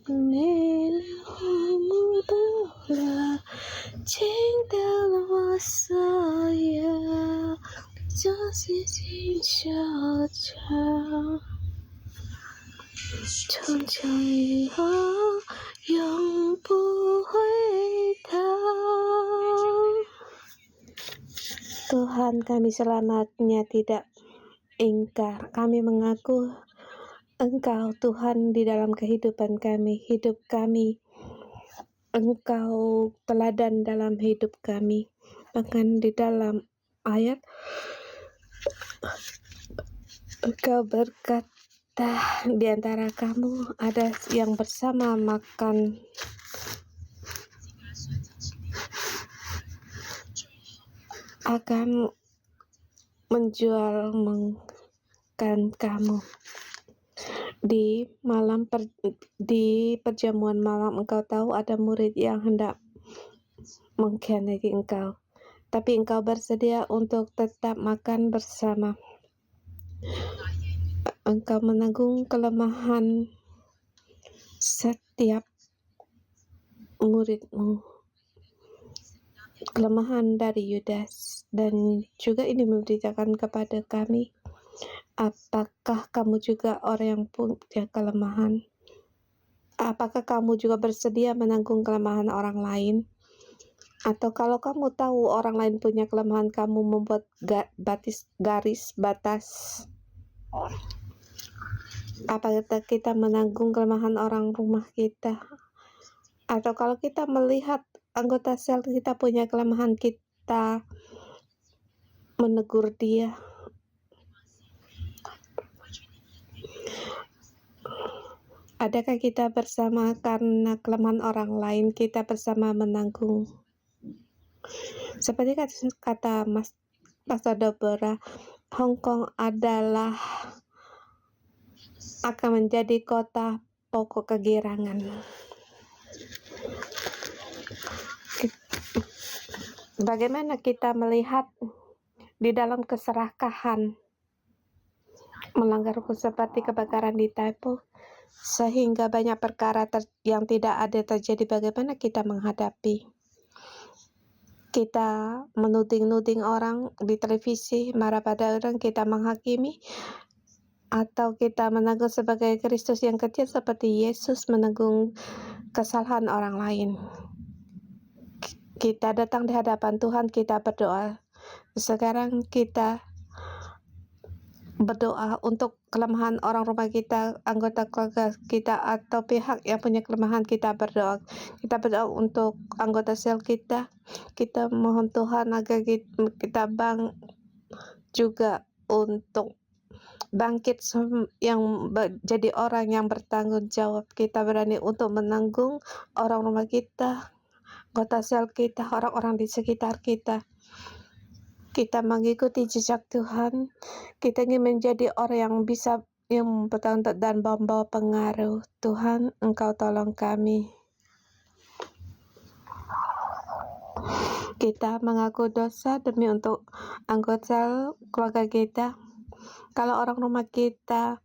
你了，我不了，倾倒了我所有，就是静悄悄。从今以后永不回头. Tuhan, kami selamanya tidak ingkar. Kami mengaku Engkau Tuhan di dalam kehidupan kami, hidup kami. Engkau teladan dalam hidup kami. Bahkan di dalam ayat Engkau berkata, di antara kamu ada yang bersama makan akan menjual kamu. Di perjamuan malam engkau tahu ada murid yang hendak mengkhianati engkau, tapi engkau bersedia untuk tetap makan bersama. Engkau menanggung kelemahan setiap muridmu, kelemahan dari Yudas, dan juga ini memberitakan kepada kami, apakah kamu juga orang yang punya kelemahan? Apakah kamu juga bersedia menanggung kelemahan orang lain? Atau kalau kamu tahu orang lain punya kelemahan, kamu membuat garis batas? Apakah kita menanggung kelemahan orang rumah kita? Atau kalau kita melihat anggota sel kita punya kelemahan, kita menegur dia? Adakah kita bersama karena kelemahan orang lain, kita bersama menanggung? Seperti kata Pastor Deborah, Hong Kong akan menjadi kota pokok kegirangan. Bagaimana kita melihat di dalam keserakahan melanggar hukum seperti kebakaran di Taipo, sehingga banyak perkara yang tidak ada terjadi? Bagaimana kita menghadapi? Kita menuding orang di televisi, marah pada orang, kita menghakimi, atau kita menanggung sebagai Kristus yang kecil seperti Yesus menanggung kesalahan orang lain? Kita datang di hadapan Tuhan, kita berdoa. Sekarang kita berdoa untuk kelemahan orang rumah kita, anggota keluarga kita, atau pihak yang punya kelemahan. Kita berdoa untuk anggota sel kita. Kita mohon Tuhan agar kita juga untuk bangkit yang jadi orang yang bertanggung jawab. Kita berani untuk menanggung orang rumah kita, anggota sel kita, orang-orang di sekitar kita. Kita mengikuti jejak Tuhan. Kita ingin menjadi orang yang bertanggung dan membawa pengaruh. Tuhan, Engkau tolong kami. Kita mengaku dosa demi untuk anggota keluarga kita. Kalau orang rumah kita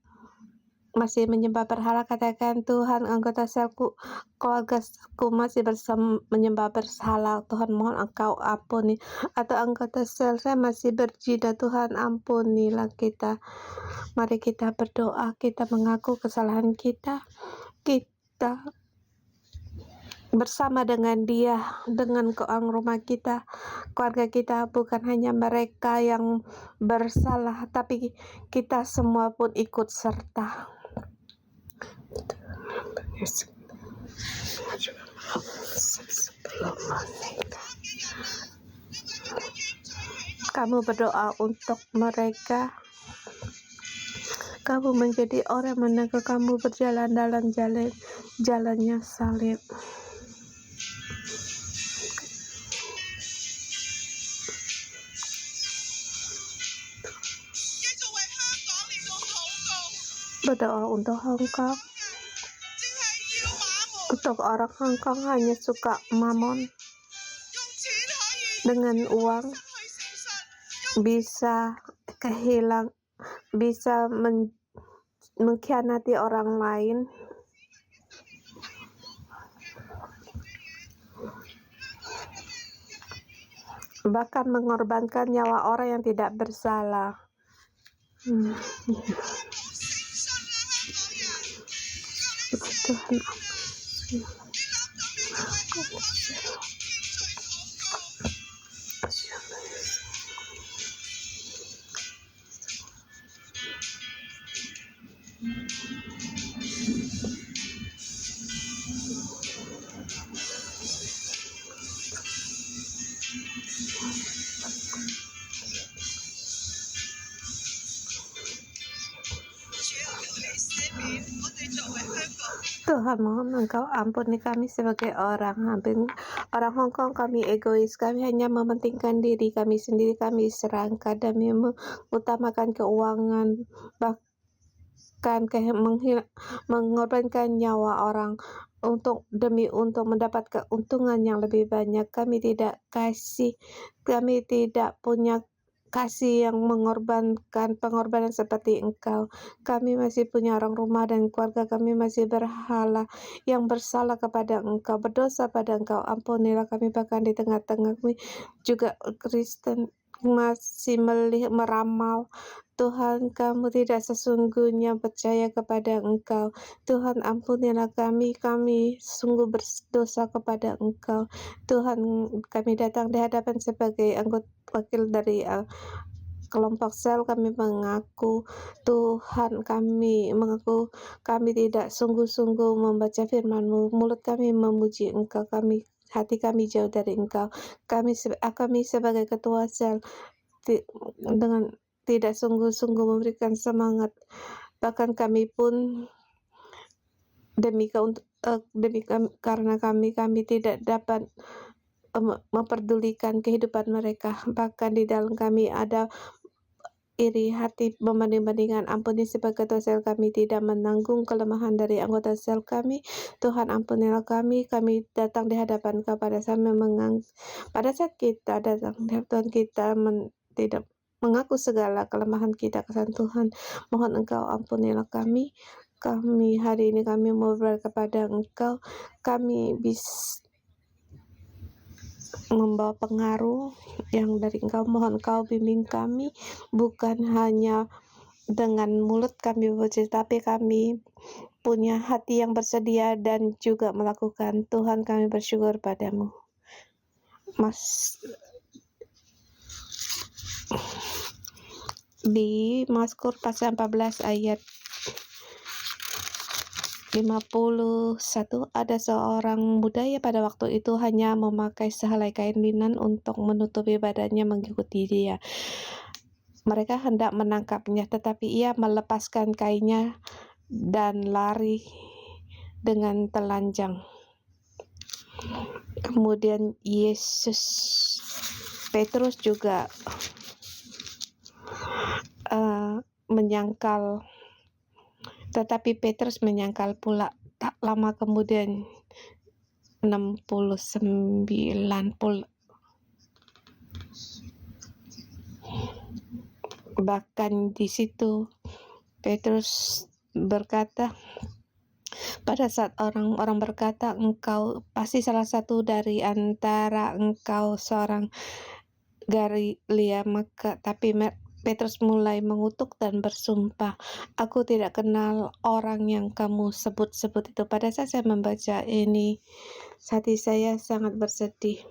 masih menyembah berhala, katakan, Tuhan, anggota selku, keluargaku masih menyembah berhala. Tuhan, mohon Engkau ampuni. Atau anggota sel saya masih berzina, Tuhan, ampunilah kita. Mari kita berdoa, kita mengaku kesalahan kita. Kita bersama dengan dia, dengan orang rumah kita, keluarga kita, bukan hanya mereka yang bersalah, tapi kita semua pun ikut serta. Kamu berdoa untuk mereka. Kamu menjadi orang menanggung, kamu berjalan dalam jalannya salib. Berdoa untuk Hong Kong. Untuk orang Hong Kong hanya suka mamon, dengan uang bisa bisa mengkhianati orang lain, bahkan mengorbankan nyawa orang yang tidak bersalah. Tuhan, Tuhan, mohon Engkau ampuni kami sebagai orang Hong Kong. Kami egois, kami hanya mementingkan diri kami sendiri, kami serangka demi mengutamakan keuangan, bahkan mengorbankan nyawa orang demi mendapat keuntungan yang lebih banyak. Kami tidak punya kasih yang pengorbanan seperti Engkau. Kami masih punya orang rumah dan keluarga kami masih yang bersalah kepada Engkau, berdosa pada Engkau. Ampunilah kami, bahkan di tengah-tengah kami juga Kristen masih meramal. Tuhan, kamu tidak sesungguhnya percaya kepada Engkau. Tuhan, ampunilah kami sungguh berdosa kepada Engkau. Tuhan, kami datang di hadapan sebagai anggota wakil dari kelompok sel. Kami mengaku, Tuhan, kami tidak sungguh-sungguh membaca firman-Mu. Mulut kami memuji Engkau, hati kami jauh dari Engkau. Kami sebagai ketua sel dengan tidak sungguh-sungguh memberikan semangat. Bahkan kami pun karena kami tidak dapat memperdulikan kehidupan mereka. Bahkan di dalam kami ada iri hati, membanding-bandingkan. Ampuni sebagai ketua sel kami tidak menanggung kelemahan dari anggota sel kami. Tuhan, ampunilah kami datang di hadapan Kau pada saat kita datang di hadapan kita tidak mengaku segala kelemahan kita. Kesan Tuhan, mohon Engkau ampunilah kami hari ini kami mau berdoa kepada Engkau. Kami bisa membawa pengaruh yang dari Engkau. Mohon Engkau bimbing kami, bukan hanya dengan mulut kami berbicara, tapi kami punya hati yang bersedia dan juga melakukan. Tuhan, kami bersyukur padamu. Di Mazmur pasal 14 ayat 51, ada seorang budaya pada waktu itu hanya memakai sehelai kain linen untuk menutupi badannya mengikuti dia. Mereka hendak menangkapnya, tetapi ia melepaskan kainnya dan lari dengan telanjang. Kemudian Petrus juga menyangkal, tetapi Petrus menyangkal pula. Tak lama kemudian 69 bahkan di situ Petrus berkata, pada saat orang-orang berkata, engkau pasti salah satu dari antara engkau seorang Galilea, tapi Petrus mulai mengutuk dan bersumpah, aku tidak kenal orang yang kamu sebut-sebut itu. Pada saat saya membaca ini, hati saya sangat bersedih.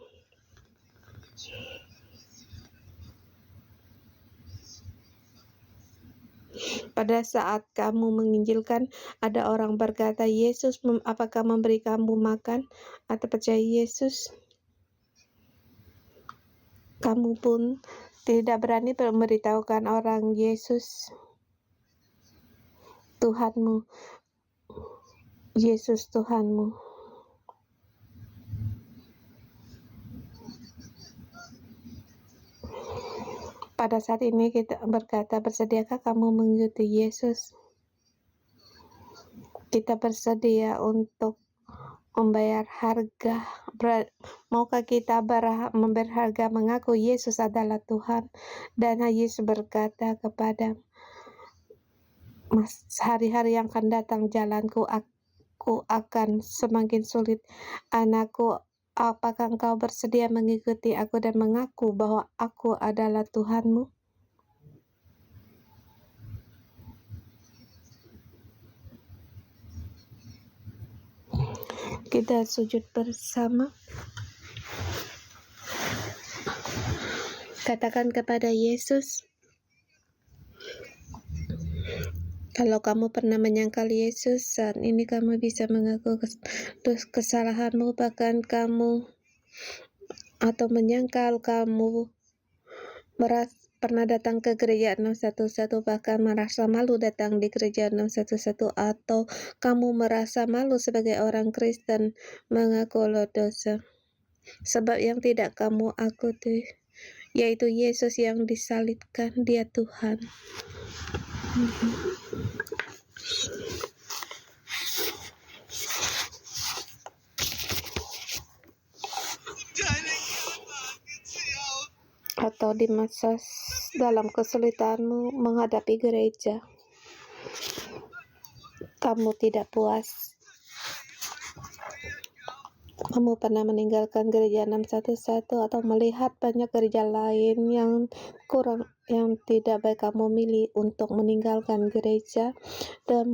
Pada saat kamu menginjilkan, ada orang berkata, Yesus, apakah memberi kamu makan atau percaya Yesus? Kamu pun tidak berani memberitahukan orang Yesus Tuhanmu, Yesus Tuhanmu. Pada saat ini kita berkata, bersediakah kamu mengikuti Yesus? Kita bersedia untuk membayar harga. Maukah kita memberi harga mengaku Yesus adalah Tuhan? Dan Yesus berkata kepada hari-hari yang akan datang jalanku aku akan semakin sulit. Anakku, apakah engkau bersedia mengikuti aku dan mengaku bahwa aku adalah Tuhanmu? Kita sujud bersama. Katakan kepada Yesus, kalau kamu pernah menyangkal Yesus, saat ini kamu bisa mengaku kesalahanmu, bahkan kamu atau menyangkal kamu pernah datang ke gereja 611, bahkan merasa malu datang di gereja 611, atau kamu merasa malu sebagai orang Kristen mengaku dosa. Sebab yang tidak kamu akuti yaitu Yesus yang disalibkan, Dia Tuhan. Atau di masa dalam kesulitanmu menghadapi gereja, kamu tidak puas. Kamu pernah meninggalkan gereja 611 atau melihat banyak gereja lain yang tidak baik, kamu milih untuk meninggalkan gereja dan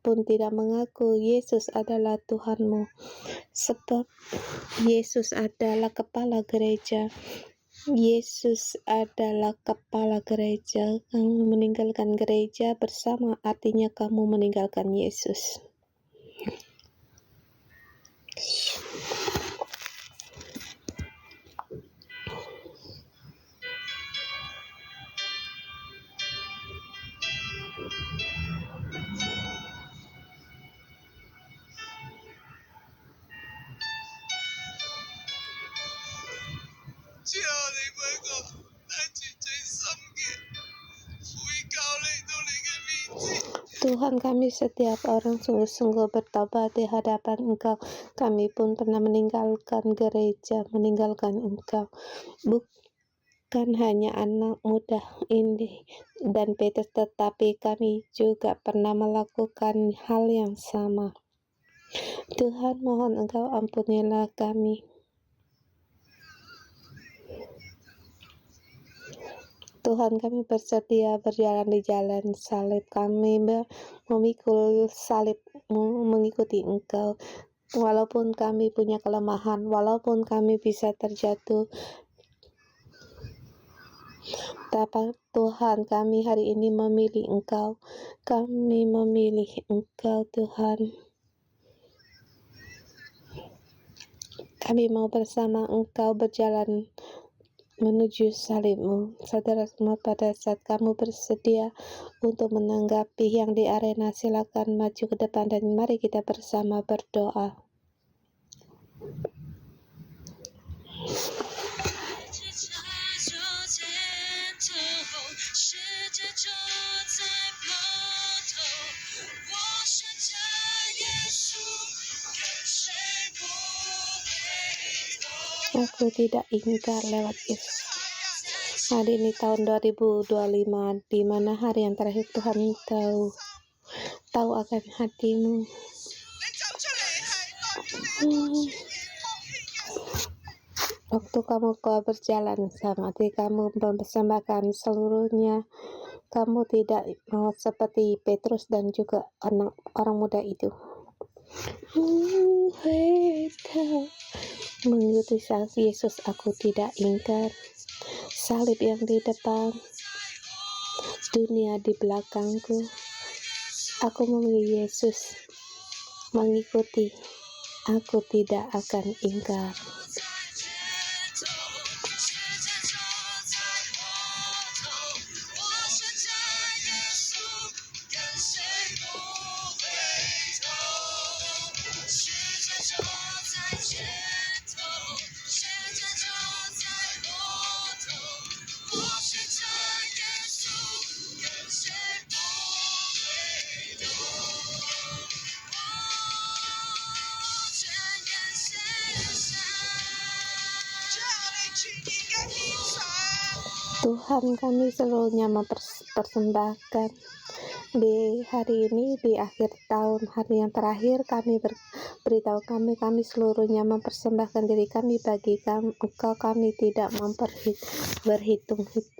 pun tidak mengaku Yesus adalah Tuhanmu. Sebab Yesus adalah kepala gereja. Yesus adalah kepala gereja. Kamu meninggalkan gereja bersama artinya kamu meninggalkan Yesus. Tuhan, kami setiap orang sungguh-sungguh bertobat di hadapan Engkau. Kami pun pernah meninggalkan gereja, meninggalkan Engkau. Bukan hanya anak muda ini dan Petrus, tetapi kami juga pernah melakukan hal yang sama. Tuhan, mohon Engkau ampunilah kami. Tuhan, kami bersedia berjalan di jalan salib. Kami memikul salib-Mu, mengikuti Engkau. Walaupun kami punya kelemahan, walaupun kami bisa terjatuh, tapi Tuhan, kami hari ini memilih Engkau. Kami memilih Engkau, Tuhan. Kami mau bersama Engkau berjalan menuju salib-Mu. Saudara semua, pada saat kamu bersedia untuk menanggapi yang di arena, silakan maju ke depan dan mari kita bersama berdoa. Aku tidak ingkar lewat Yesus. Hari ini tahun 2025, di mana hari yang terakhir Tuhan tahu akan hatimu. Waktu kamu berjalan sama hati, kamu mempersembahkan seluruhnya. Kamu tidak mau seperti Petrus dan juga orang muda itu. Mengikuti saksi Yesus, aku tidak ingkar. Salib yang di depan, dunia di belakangku. Aku memilih Yesus, mengikuti. Aku tidak akan ingkar. Tuhan, kami seluruhnya mempersembahkan di hari ini, di akhir tahun, hari yang terakhir, kami beritahu kami seluruhnya mempersembahkan diri kami bagi Engkau. Kami tidak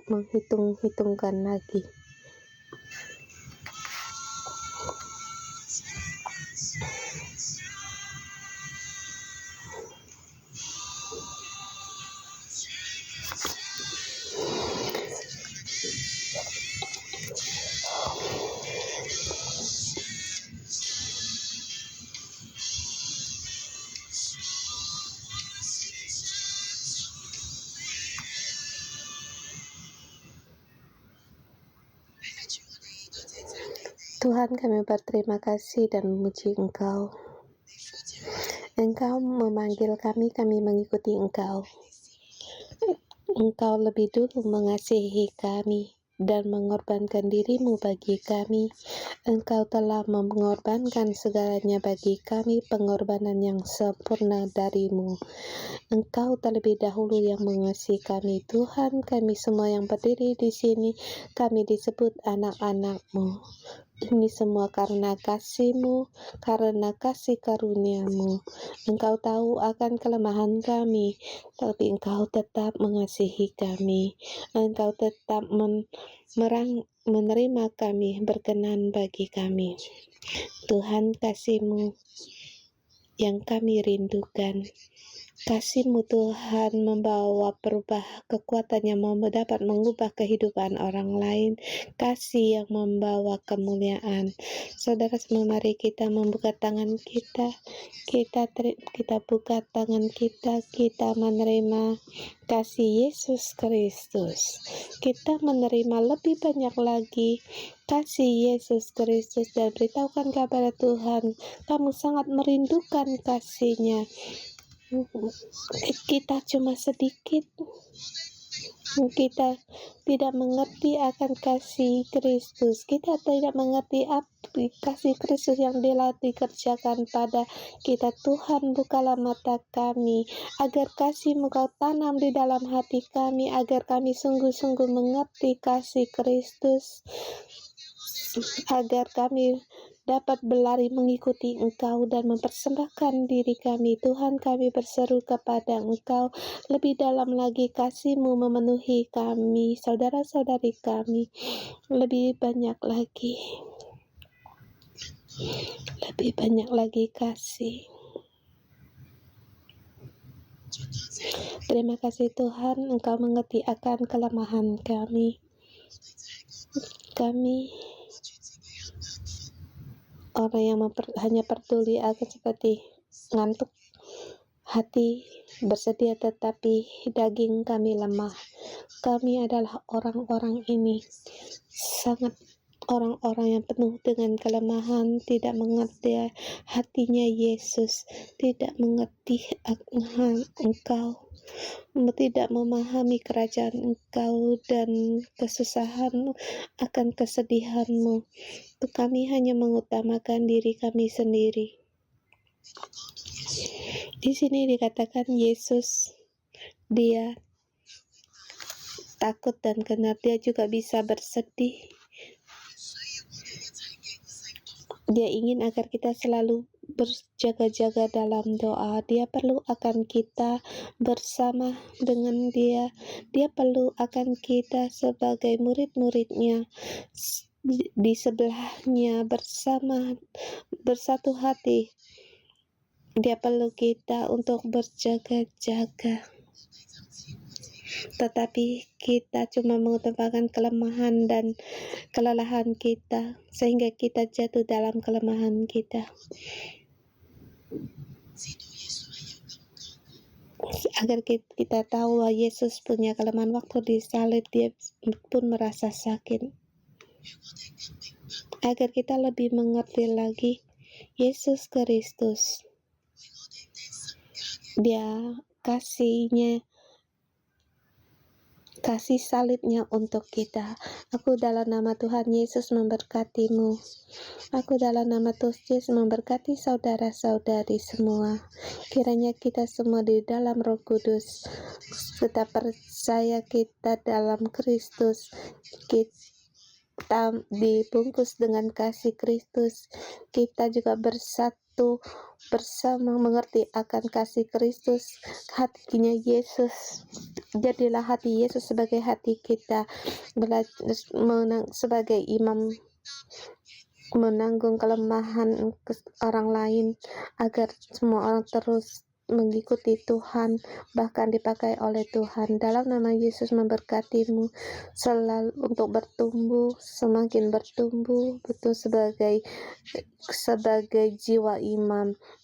menghitung-hitungkan lagi. Tuhan, kami berterima kasih dan memuji Engkau. Engkau memanggil kami, kami mengikuti Engkau. Engkau lebih dulu mengasihi kami dan mengorbankan dirimu bagi kami. Engkau telah mengorbankan segalanya bagi kami, pengorbanan yang sempurna darimu. Engkau terlebih dahulu yang mengasihi kami. Tuhan, kami semua yang berdiri di sini, kami disebut anak-anak-Mu. Ini semua karena kasih-Mu, karena kasih karunia-Mu. Engkau tahu akan kelemahan kami, tapi Engkau tetap mengasihi kami. Engkau tetap menerima kami, berkenan bagi kami. Tuhan, kasih-Mu yang kami rindukan. Kasih-Mu Tuhan membawa kekuatan yang dapat mengubah kehidupan orang lain. Kasih yang membawa kemuliaan. Saudara semua, mari kita membuka tangan kita. Kita buka tangan kita menerima kasih Yesus Kristus. Kita menerima lebih banyak lagi kasih Yesus Kristus dan beritahukan kepada Tuhan, kamu sangat merindukan kasih-Nya. Kita cuma sedikit, kita tidak mengerti akan kasih Kristus. Kita tidak mengerti kasih Kristus yang telah dikerjakan pada kita. Tuhan, bukalah mata kami agar kasih-Mu Kau tanam di dalam hati kami, agar kami sungguh-sungguh mengerti kasih Kristus, agar kami dapat berlari mengikuti Engkau dan mempersembahkan diri kami. Tuhan, kami berseru kepada Engkau, lebih dalam lagi kasih-Mu memenuhi kami, saudara-saudari kami, lebih banyak lagi kasih. Terima kasih Tuhan, Engkau mengerti akan kelemahan kami. Kami orang yang hanya peduli akan seperti ngantuk, hati bersedia tetapi daging kami lemah. Kami adalah orang-orang ini, sangat orang-orang yang penuh dengan kelemahan, tidak mengerti hatinya Yesus, tidak mengerti Engkau, tidak memahami kerajaan Engkau dan kesusahan akan kesedihan-Mu. Kami hanya mengutamakan diri kami sendiri. Di sini dikatakan Yesus, Dia takut dan karena Dia juga bisa bersedih. Dia ingin agar kita selalu berjaga-jaga dalam doa. Dia perlu akan kita bersama dengan Dia. Dia perlu akan kita sebagai murid-murid-Nya di sebelahnya bersatu hati. Dia perlu kita untuk berjaga-jaga. Tetapi kita cuma mengutamakan kelemahan dan kelelahan kita, sehingga kita jatuh dalam kelemahan kita. Agar kita tahu bahwa Yesus punya kelemahan, waktu disalib Dia pun merasa sakit. Agar kita lebih mengerti lagi Yesus Kristus, Dia kasih kasih salibnya untuk kita. Aku dalam nama Tuhan Yesus memberkatimu. Aku dalam nama Tuhan Yesus memberkati saudara-saudari semua. Kiranya kita semua di dalam Roh Kudus, kita percaya kita dalam Kristus, kita dibungkus dengan kasih Kristus, kita juga bersatu bersama mengerti akan kasih Kristus, hatinya Yesus. Jadilah hati Yesus sebagai hati kita, sebagai imam menanggung kelemahan orang lain, agar semua orang terus mengikuti Tuhan, bahkan dipakai oleh Tuhan. Dalam nama Yesus memberkatimu selalu untuk bertumbuh, semakin bertumbuh betul sebagai jiwa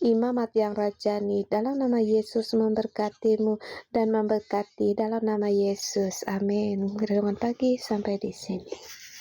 imamat yang rajani. Dalam nama Yesus memberkatimu dan memberkati dalam nama Yesus. Amin. Renungan pagi sampai di sini.